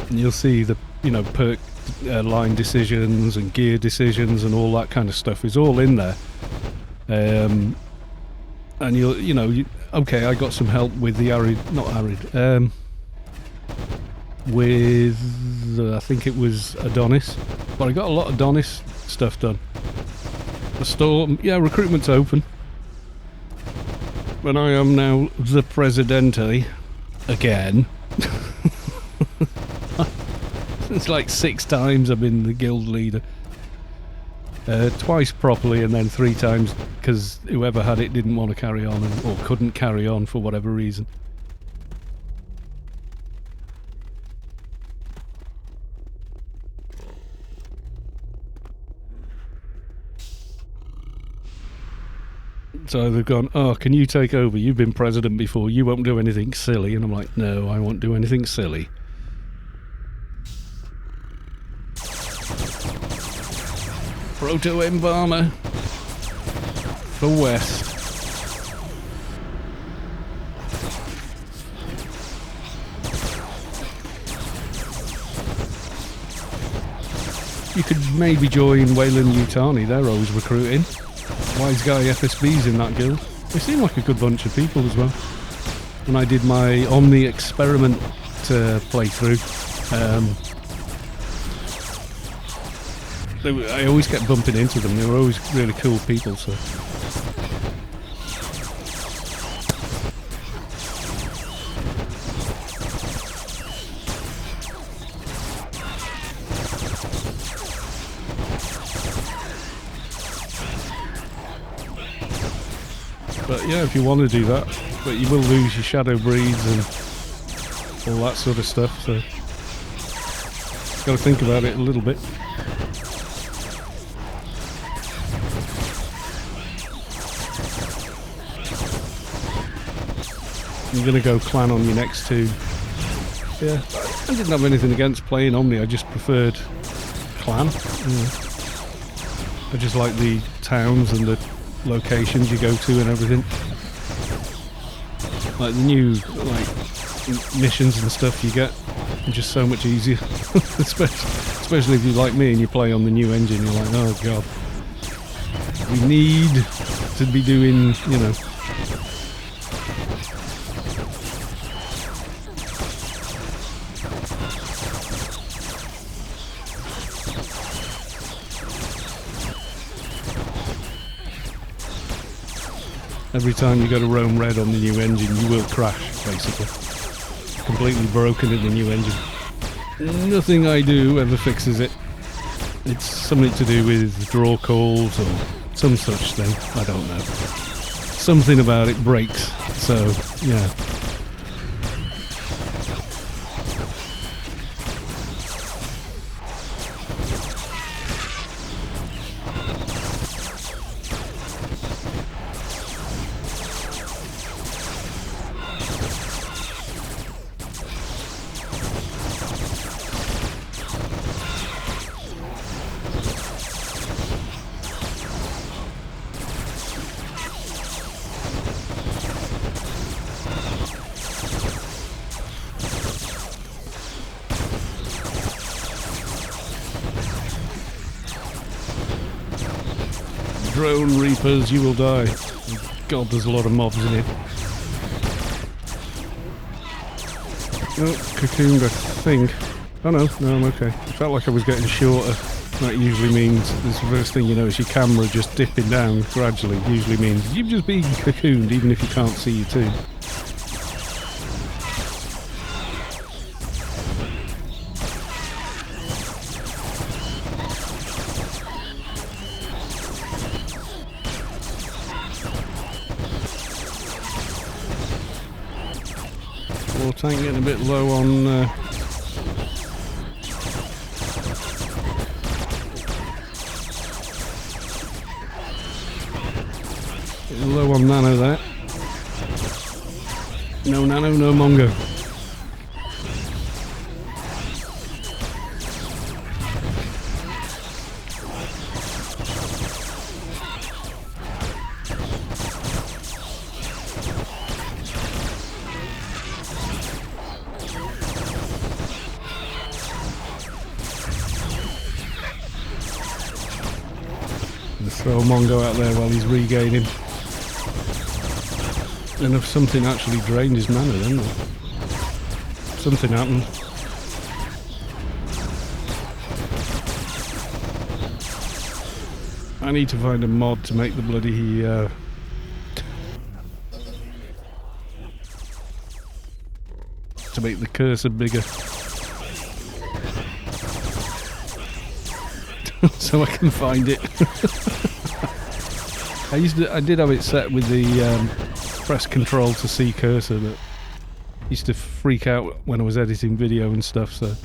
and you'll see the, you know, perk line decisions and gear decisions and all that kind of stuff is all in there. And okay, I got some help with the I think it was Adonis, but I got a lot of Adonis stuff done. The store, yeah, recruitment's open, but I am now the Presidente again. It's like 6 times I've been the guild leader. Twice properly, and then 3 times because whoever had it didn't want to carry on or couldn't carry on for whatever reason. So they've gone, oh, can you take over? You've been president before, you won't do anything silly. And I'm like, no, I won't do anything silly. Proto-embalmer for West. You could maybe join Wayland Yutani, they're always recruiting. Wise Guy FSB's in that guild. They seem like a good bunch of people as well. When I did my Omni experiment playthrough, I always kept bumping into them. They were always really cool people, so. But yeah, if you want to do that, but you will lose your shadow breeds and all that sort of stuff, so got to think about it a little bit. You're going to go clan on your next 2. Yeah, I didn't have anything against playing Omni, I just preferred clan. Yeah. I just like the towns and the locations you go to and everything. Like the new missions and stuff you get are just so much easier. Especially if you're like me and you play on the new engine, you're like, oh god, we need to be doing, you know. Every time you go to roam red on the new engine, you will crash, basically. Completely broken in the new engine. Nothing I do ever fixes it. It's something to do with draw calls or some such thing. I don't know. Something about it breaks, so, yeah. Drone Reapers, you will die. God, there's a lot of mobs in it. Oh, cocooned, I think. Oh no, I'm okay. I felt like I was getting shorter. That usually means, this the first thing you know is your camera just dipping down gradually. Usually means you've just been cocooned even if you can't see your toon. Water tank getting a bit low on... low on nano there. No nano, no Mongo. Let's throw a Mongo out there while he's regaining. And if something actually drained his mana, then something happened. I need to find a mod to make the bloody to make the cursor bigger. So I can find it. I did have it set with the press control to see cursor, but used to freak out when I was editing video and stuff, so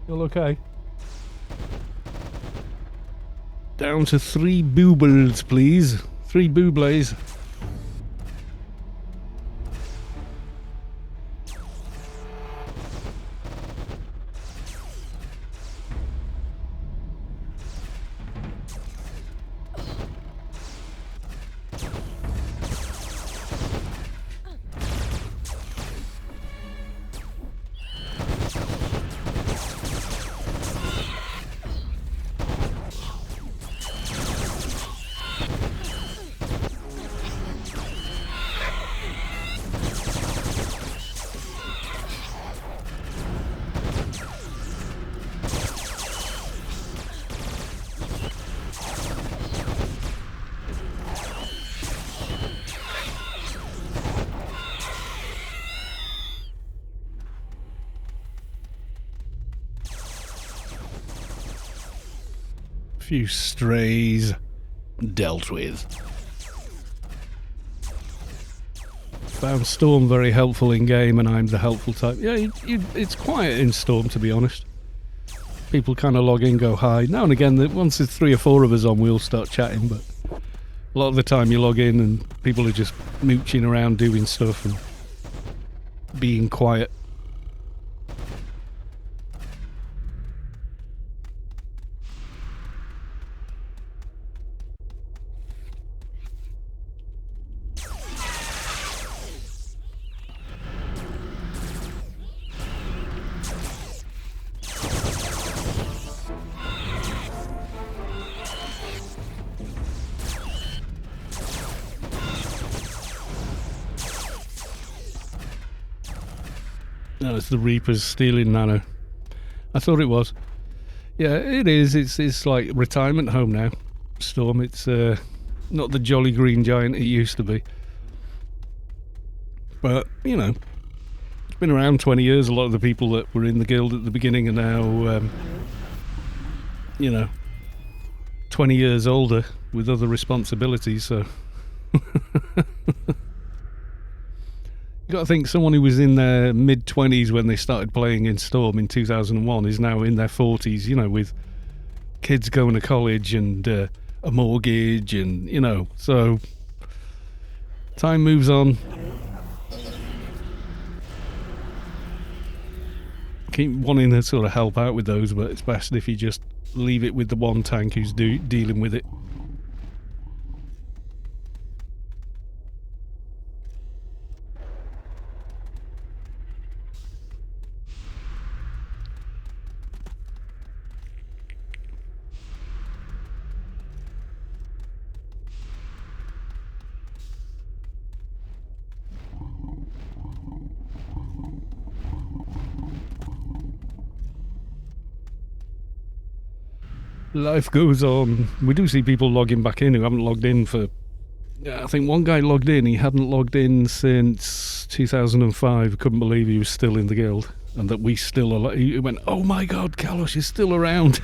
you're okay. Down to 3 boobles, please. 3 boobles. Few strays dealt with. Found Storm very helpful in game, and I'm the helpful type. Yeah, it's quiet in Storm, to be honest. People kind of log in, go hi. Now and again, once there's 3 or 4 of us on, we'll start chatting, but a lot of the time you log in and people are just mooching around doing stuff and being quiet. No, it's the Reapers stealing nano. I thought it was. Yeah, it is. It's like retirement home now. Storm. It's not the jolly green giant it used to be. But, you know, it's been around 20 years. A lot of the people that were in the guild at the beginning are now, you know, 20 years older with other responsibilities, so... You got to think someone who was in their mid-20s when they started playing in Storm in 2001 is now in their 40s, you know, with kids going to college and a mortgage and, you know, so time moves on. Keep wanting to sort of help out with those, but it's best if you just leave it with the one tank who's dealing with it. Life goes on. We do see people logging back in who haven't logged in for... I think one guy logged in, he hadn't logged in since 2005. Couldn't believe he was still in the guild. and that we still alive. He went, "Oh my God, Kalosh is still around."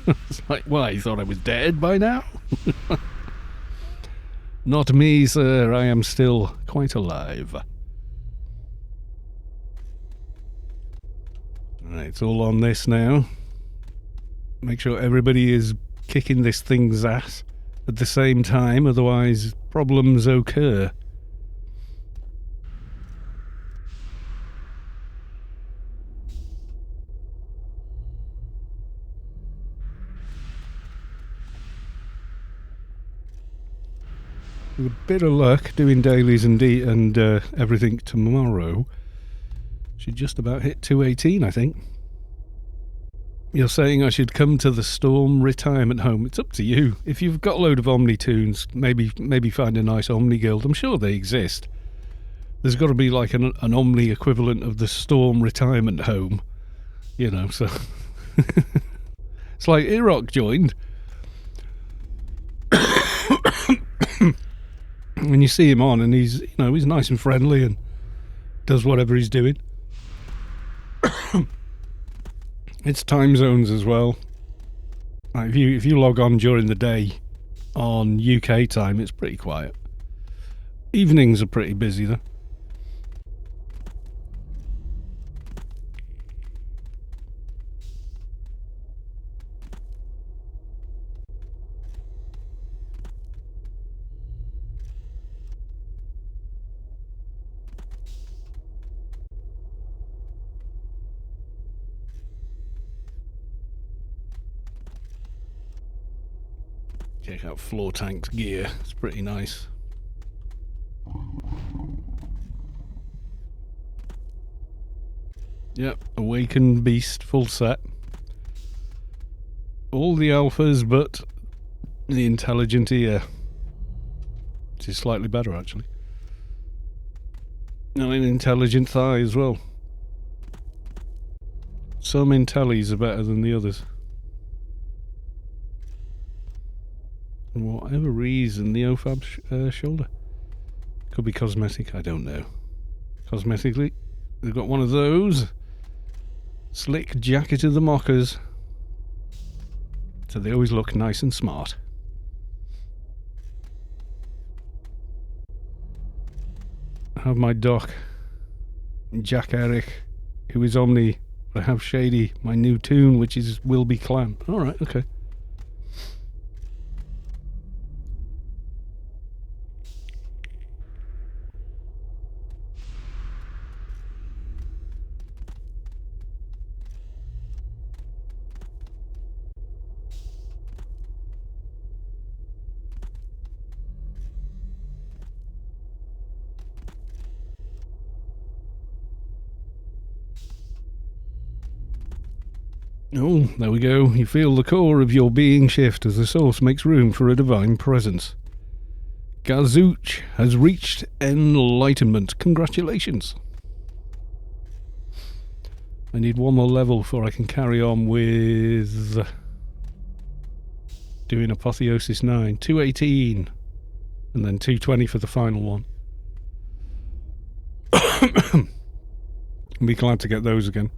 It's like, why? You thought I was dead by now? Not me, sir. I am still quite alive. Right, it's all on this now. Make sure everybody is kicking this thing's ass at the same time, otherwise problems occur. With a bit of luck, doing dailies and everything tomorrow, should just about hit 218, I think. You're saying I should come to the Storm retirement home. It's up to you. If you've got a load of Omni toons, maybe find a nice Omni guild. I'm sure they exist. There's got to be like an Omni equivalent of the Storm retirement home. You know, so... It's like Irok joined. When you see him on and he's nice and friendly and does whatever he's doing. It's time zones as well. Like if you log on during the day on UK time, it's pretty quiet. Evenings are pretty busy though. Check out Floor Tank's gear, it's pretty nice. Yep, Awakened Beast, full set. All the alphas but the Intelligent Ear, which is slightly better actually. And an Intelligent Thigh as well. Some Intellis are better than the others. For whatever reason, the OFAB shoulder. Could be cosmetic, I don't know. Cosmetically, they've got one of those. Slick jacket of the mockers. So they always look nice and smart. I have my doc, Jack Eric, who is Omni. I have Shady, my new toon, which is Will Be Clan. Alright, okay. Oh, there we go. You feel the core of your being shift as the source makes room for a divine presence. Gazooch has reached enlightenment. Congratulations. I need one more level before I can carry on with doing Apotheosis 9. 218. And then 220 for the final one. I'll be glad to get those again.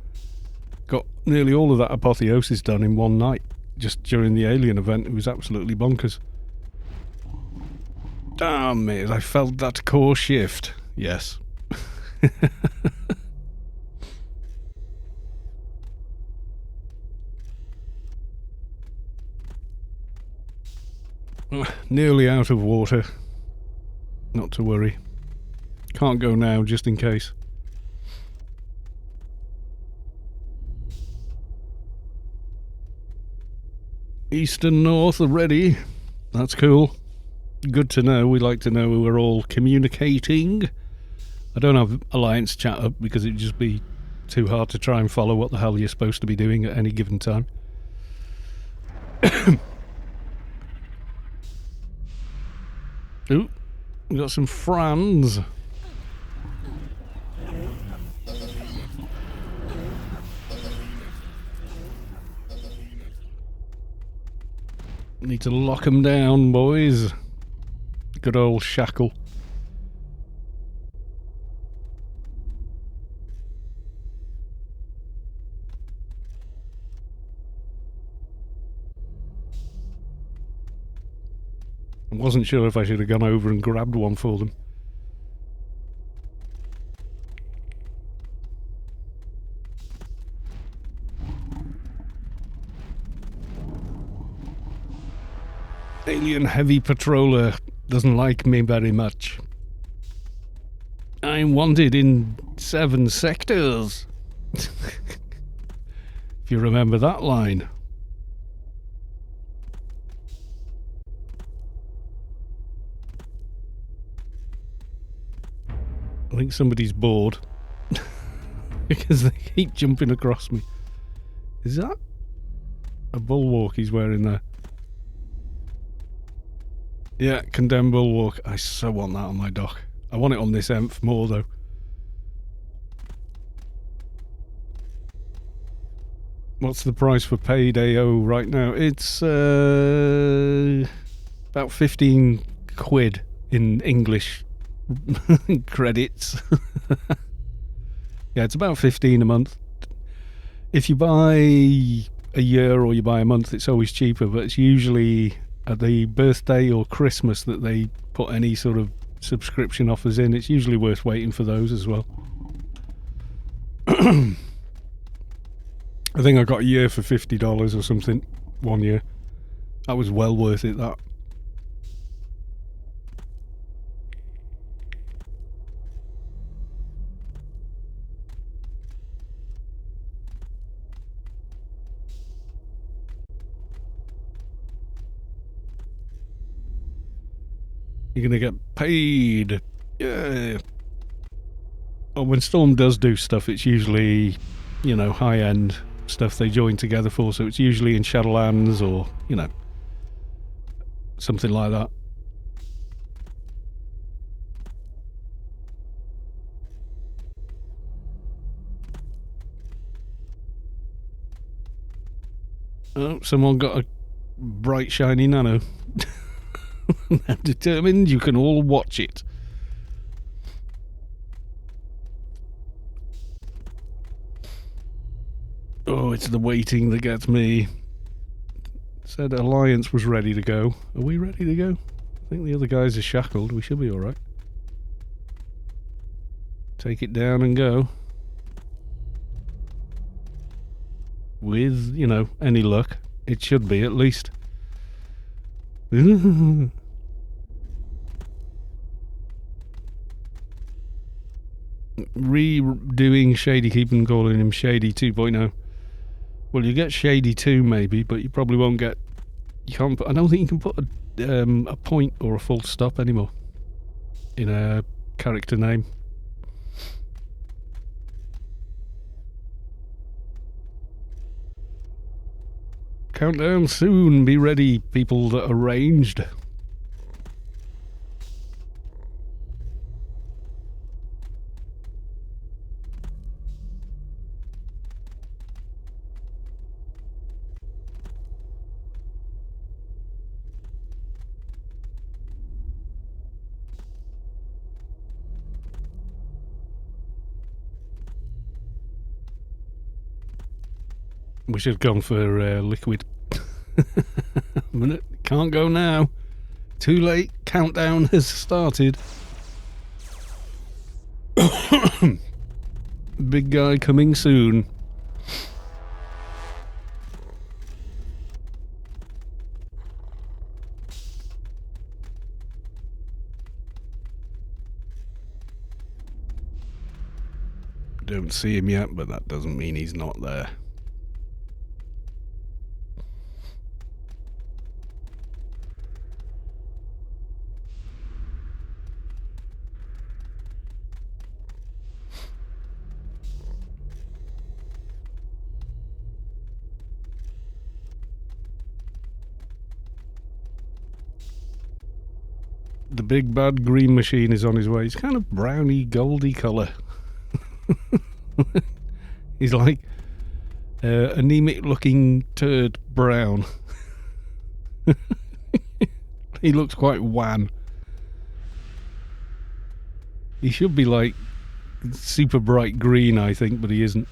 Got nearly all of that Apotheosis done in one night, just during the alien event. It was absolutely bonkers. Damn it, I felt that core shift. Yes. Nearly out of water. Not to worry. Can't go now, just in case. East and North are ready. That's cool. Good to know. We like to know we're all communicating. I don't have Alliance chat up because it'd just be too hard to try and follow what the hell you're supposed to be doing at any given time. Ooh, we got some Franz. Need to lock them down, boys. Good old shackle. wasn't sure if I should have gone over and grabbed one for them. Alien heavy patroller doesn't like me very much. I'm wanted in 7 sectors. If you remember that line. I think somebody's bored because they keep jumping across me. Is that a bulwark he's wearing there? Yeah, condemned bulwark. I so want that on my dock. I want it on this Enf more though. What's the price for paid AO right now? It's about 15 quid in English credits. Yeah, it's about 15 a month. If you buy a year or you buy a month, it's always cheaper, but it's usually at the birthday or Christmas that they put any sort of subscription offers in. It's usually worth waiting for those as well. I think I got a year for $50 or something 1 year. That was well worth it, that. You're gonna get paid. Yeah. Well, when Storm does do stuff, it's usually, you know, high-end stuff they join together for, so it's usually in Shadowlands or, you know, something like that. Oh, someone got a bright shiny nano. I'm determined you can all watch it. Oh, it's the waiting that gets me. Said Alliance was ready to go. Are we ready to go? I think the other guys are shackled. We should be alright. Take it down and go. With, you know, any luck. It should be, at least. Redoing Shady, keeping calling him Shady 2.0. Well, you get Shady 2 maybe, but you probably won't get... You can't put, I don't think you can put a point or a full stop anymore in a character name. Countdown soon, be ready, people that are ranged. We should have gone for liquid. Can't go now. Too late. Countdown has started. Big guy coming soon. Don't see him yet, but that doesn't mean he's not there. The big bad green machine is on his way. He's kind of browny, goldy colour. He's like anemic looking turd brown. He looks quite wan. He should be like super bright green, I think, but he isn't.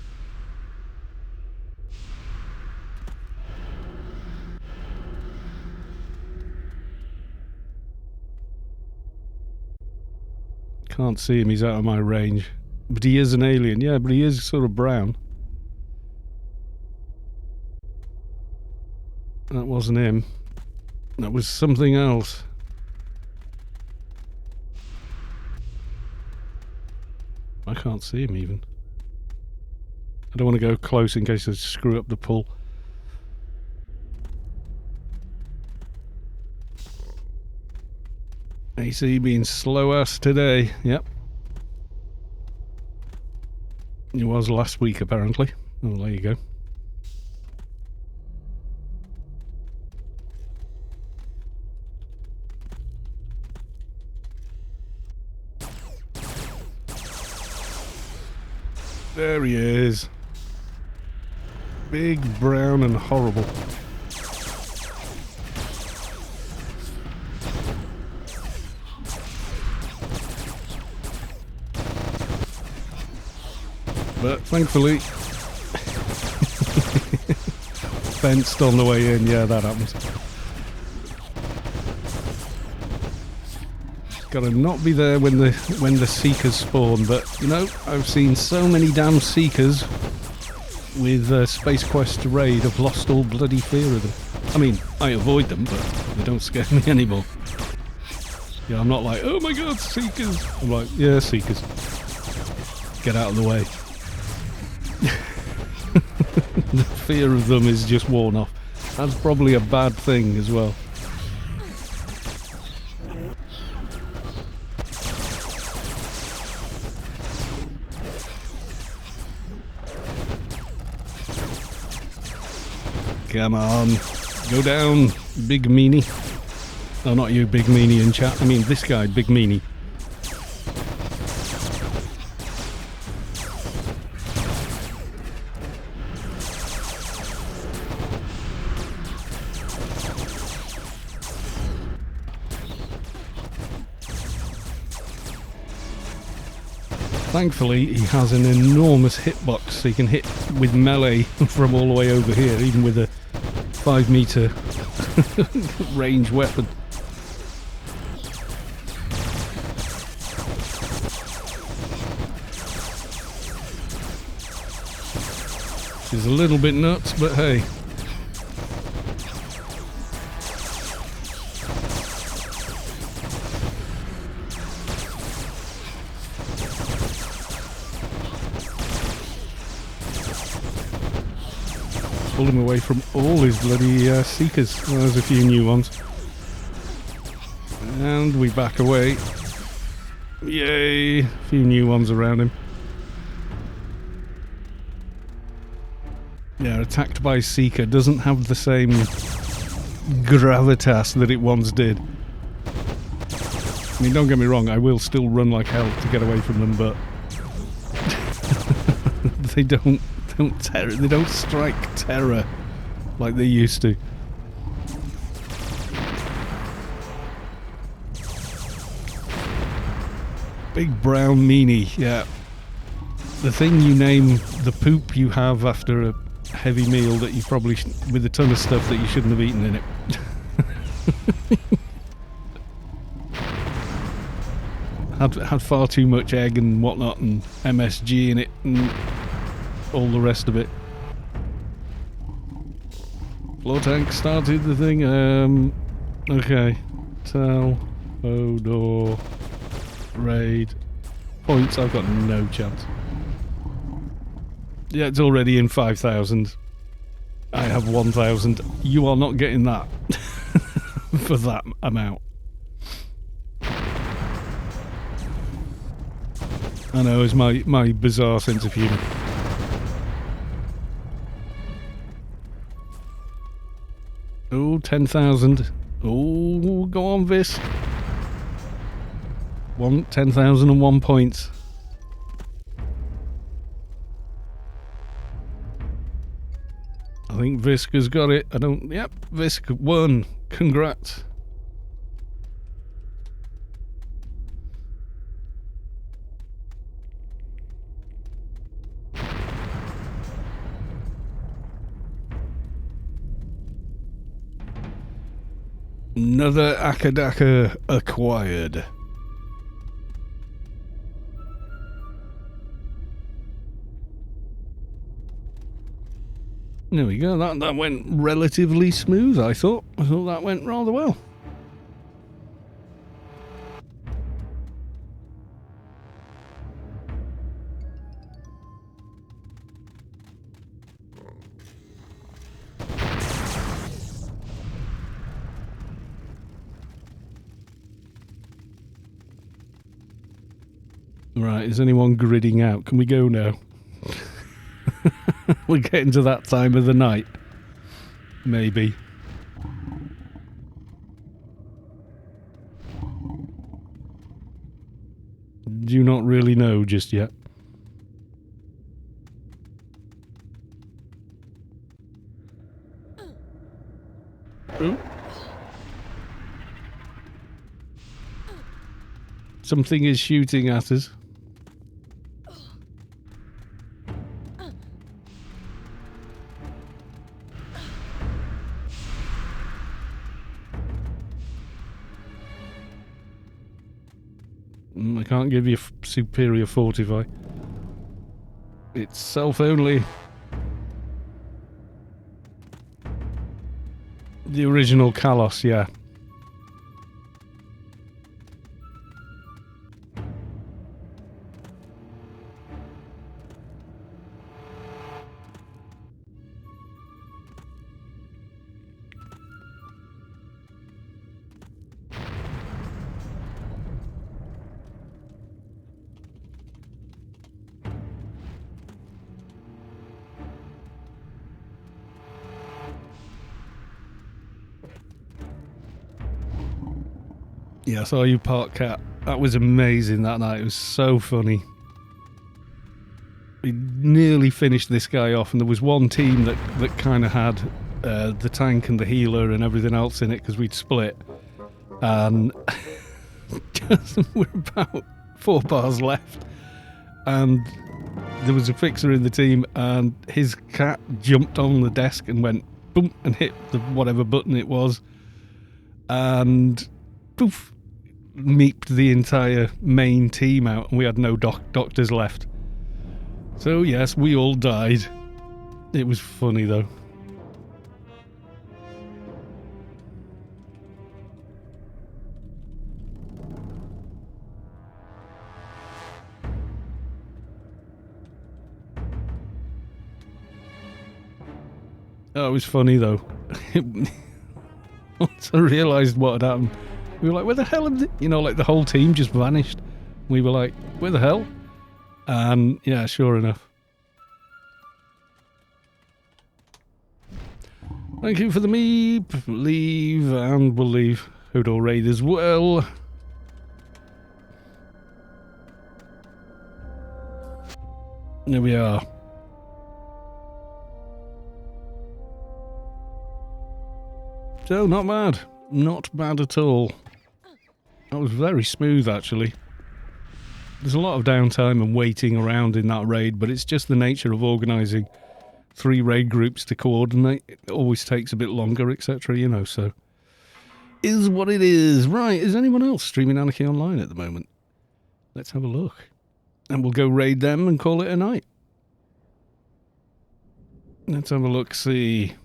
Can't see him, he's out of my range. But he is an alien, yeah, but he is sort of brown. That wasn't him. That was something else. I can't see him even. I don't want to go close in case I screw up the pull. AC being slow ass today, yep. It was last week apparently. Oh, there you go. There he is. Big, brown and horrible. But thankfully, fenced on the way in. Yeah, that happens. Gotta not be there when the seekers spawn. But you know, I've seen so many damn seekers with Space Quest raid. I've lost all bloody fear of them. I mean, I avoid them, but they don't scare me anymore. Yeah, I'm not like, oh my god, seekers. I'm like, yeah, seekers. Get out of the way. The fear of them is just worn off. That's probably a bad thing as well. Come on, go down, big meanie. Oh, not you, big meanie in chat. I mean this guy, big meanie. Thankfully, he has an enormous hitbox, so he can hit with melee from all the way over here, even with a 5 meter range weapon. Which is a little bit nuts, but hey. Pull him away from all his bloody seekers. Well, there's a few new ones. And we back away. Yay! A few new ones around him. Yeah, attacked by Seeker doesn't have the same gravitas that it once did. I mean, don't get me wrong, I will still run like hell to get away from them, but they don't strike terror like they used to. Big brown meanie, yeah. The thing you name the poop you have after a heavy meal that you probably with a ton of stuff that you shouldn't have eaten in it. had far too much egg and whatnot and MSG in it and all the rest of it. Floor tank started the thing. Okay. Tell Hodor raid points. I've got no chance. Yeah, it's already in 5,000. I have 1,000. You are not getting that for that amount. I know, it's my bizarre sense of humour. Oh, 10,000. Oh, go on, Vis. 10,001 points. I think Visk has got it. Yep, Visk won. Congrats. Another Akadaka acquired. There we go. That went relatively smooth, I thought. I thought that went rather well. Right, is anyone gridding out? Can we go now? We're getting to that time of the night. Maybe. Do not really know just yet. Oh. Something is shooting at us. I can't give you superior fortify. It's self only. The original Kalos, yeah. Yeah, I saw you park cat. That was amazing that night. It was so funny. We nearly finished this guy off, and there was one team that kind of had the tank and the healer and everything else in it because we'd split. And we're about 4 bars left, and there was a fixer in the team, and his cat jumped on the desk and went boom and hit the whatever button it was, and poof, meeped the entire main team out, and we had no doctors left. So yes, we all died. It was funny though. Oh, it was funny though. Once I realised what had happened, we were like, where the hell have they? You know, like the whole team just vanished. We were like, where the hell? And yeah, sure enough. Thank you for the meep. Leave, and we'll leave Hodor raid as well. There we are. So, not bad. Not bad at all. That was very smooth, actually. There's a lot of downtime and waiting around in that raid, but it's just the nature of organising 3 raid groups to coordinate. It always takes a bit longer, etc., you know, so... Is what it is. Right, is anyone else streaming Anarchy online at the moment? Let's have a look. And we'll go raid them and call it a night. Let's have a look, see...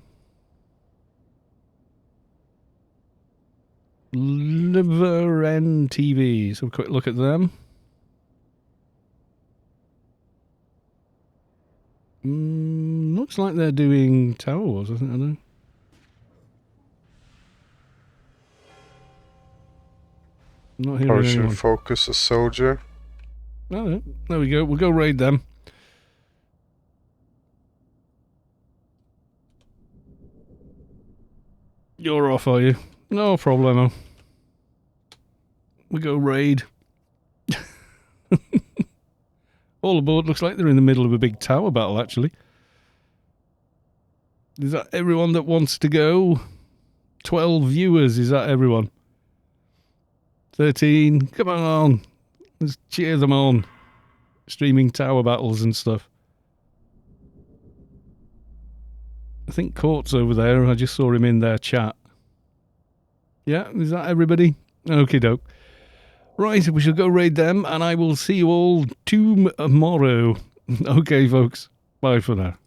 Liver and TV. So a quick look at them. Looks like they're doing Tower Wars, I think, I know. Not hearing Probably anyone. should focus a soldier. No, there we go. We'll go raid them. You're off, are you? No problemo. We go raid. All aboard. Looks like they're in the middle of a big tower battle, actually. Is that everyone that wants to go? 12 viewers. Is that everyone? 13. Come on. Let's cheer them on. Streaming tower battles and stuff. I think Court's over there. I just saw him in their chat. Yeah, is that everybody? Okie doke. Right, we shall go raid them, and I will see you all tomorrow. Okay, folks. Bye for now.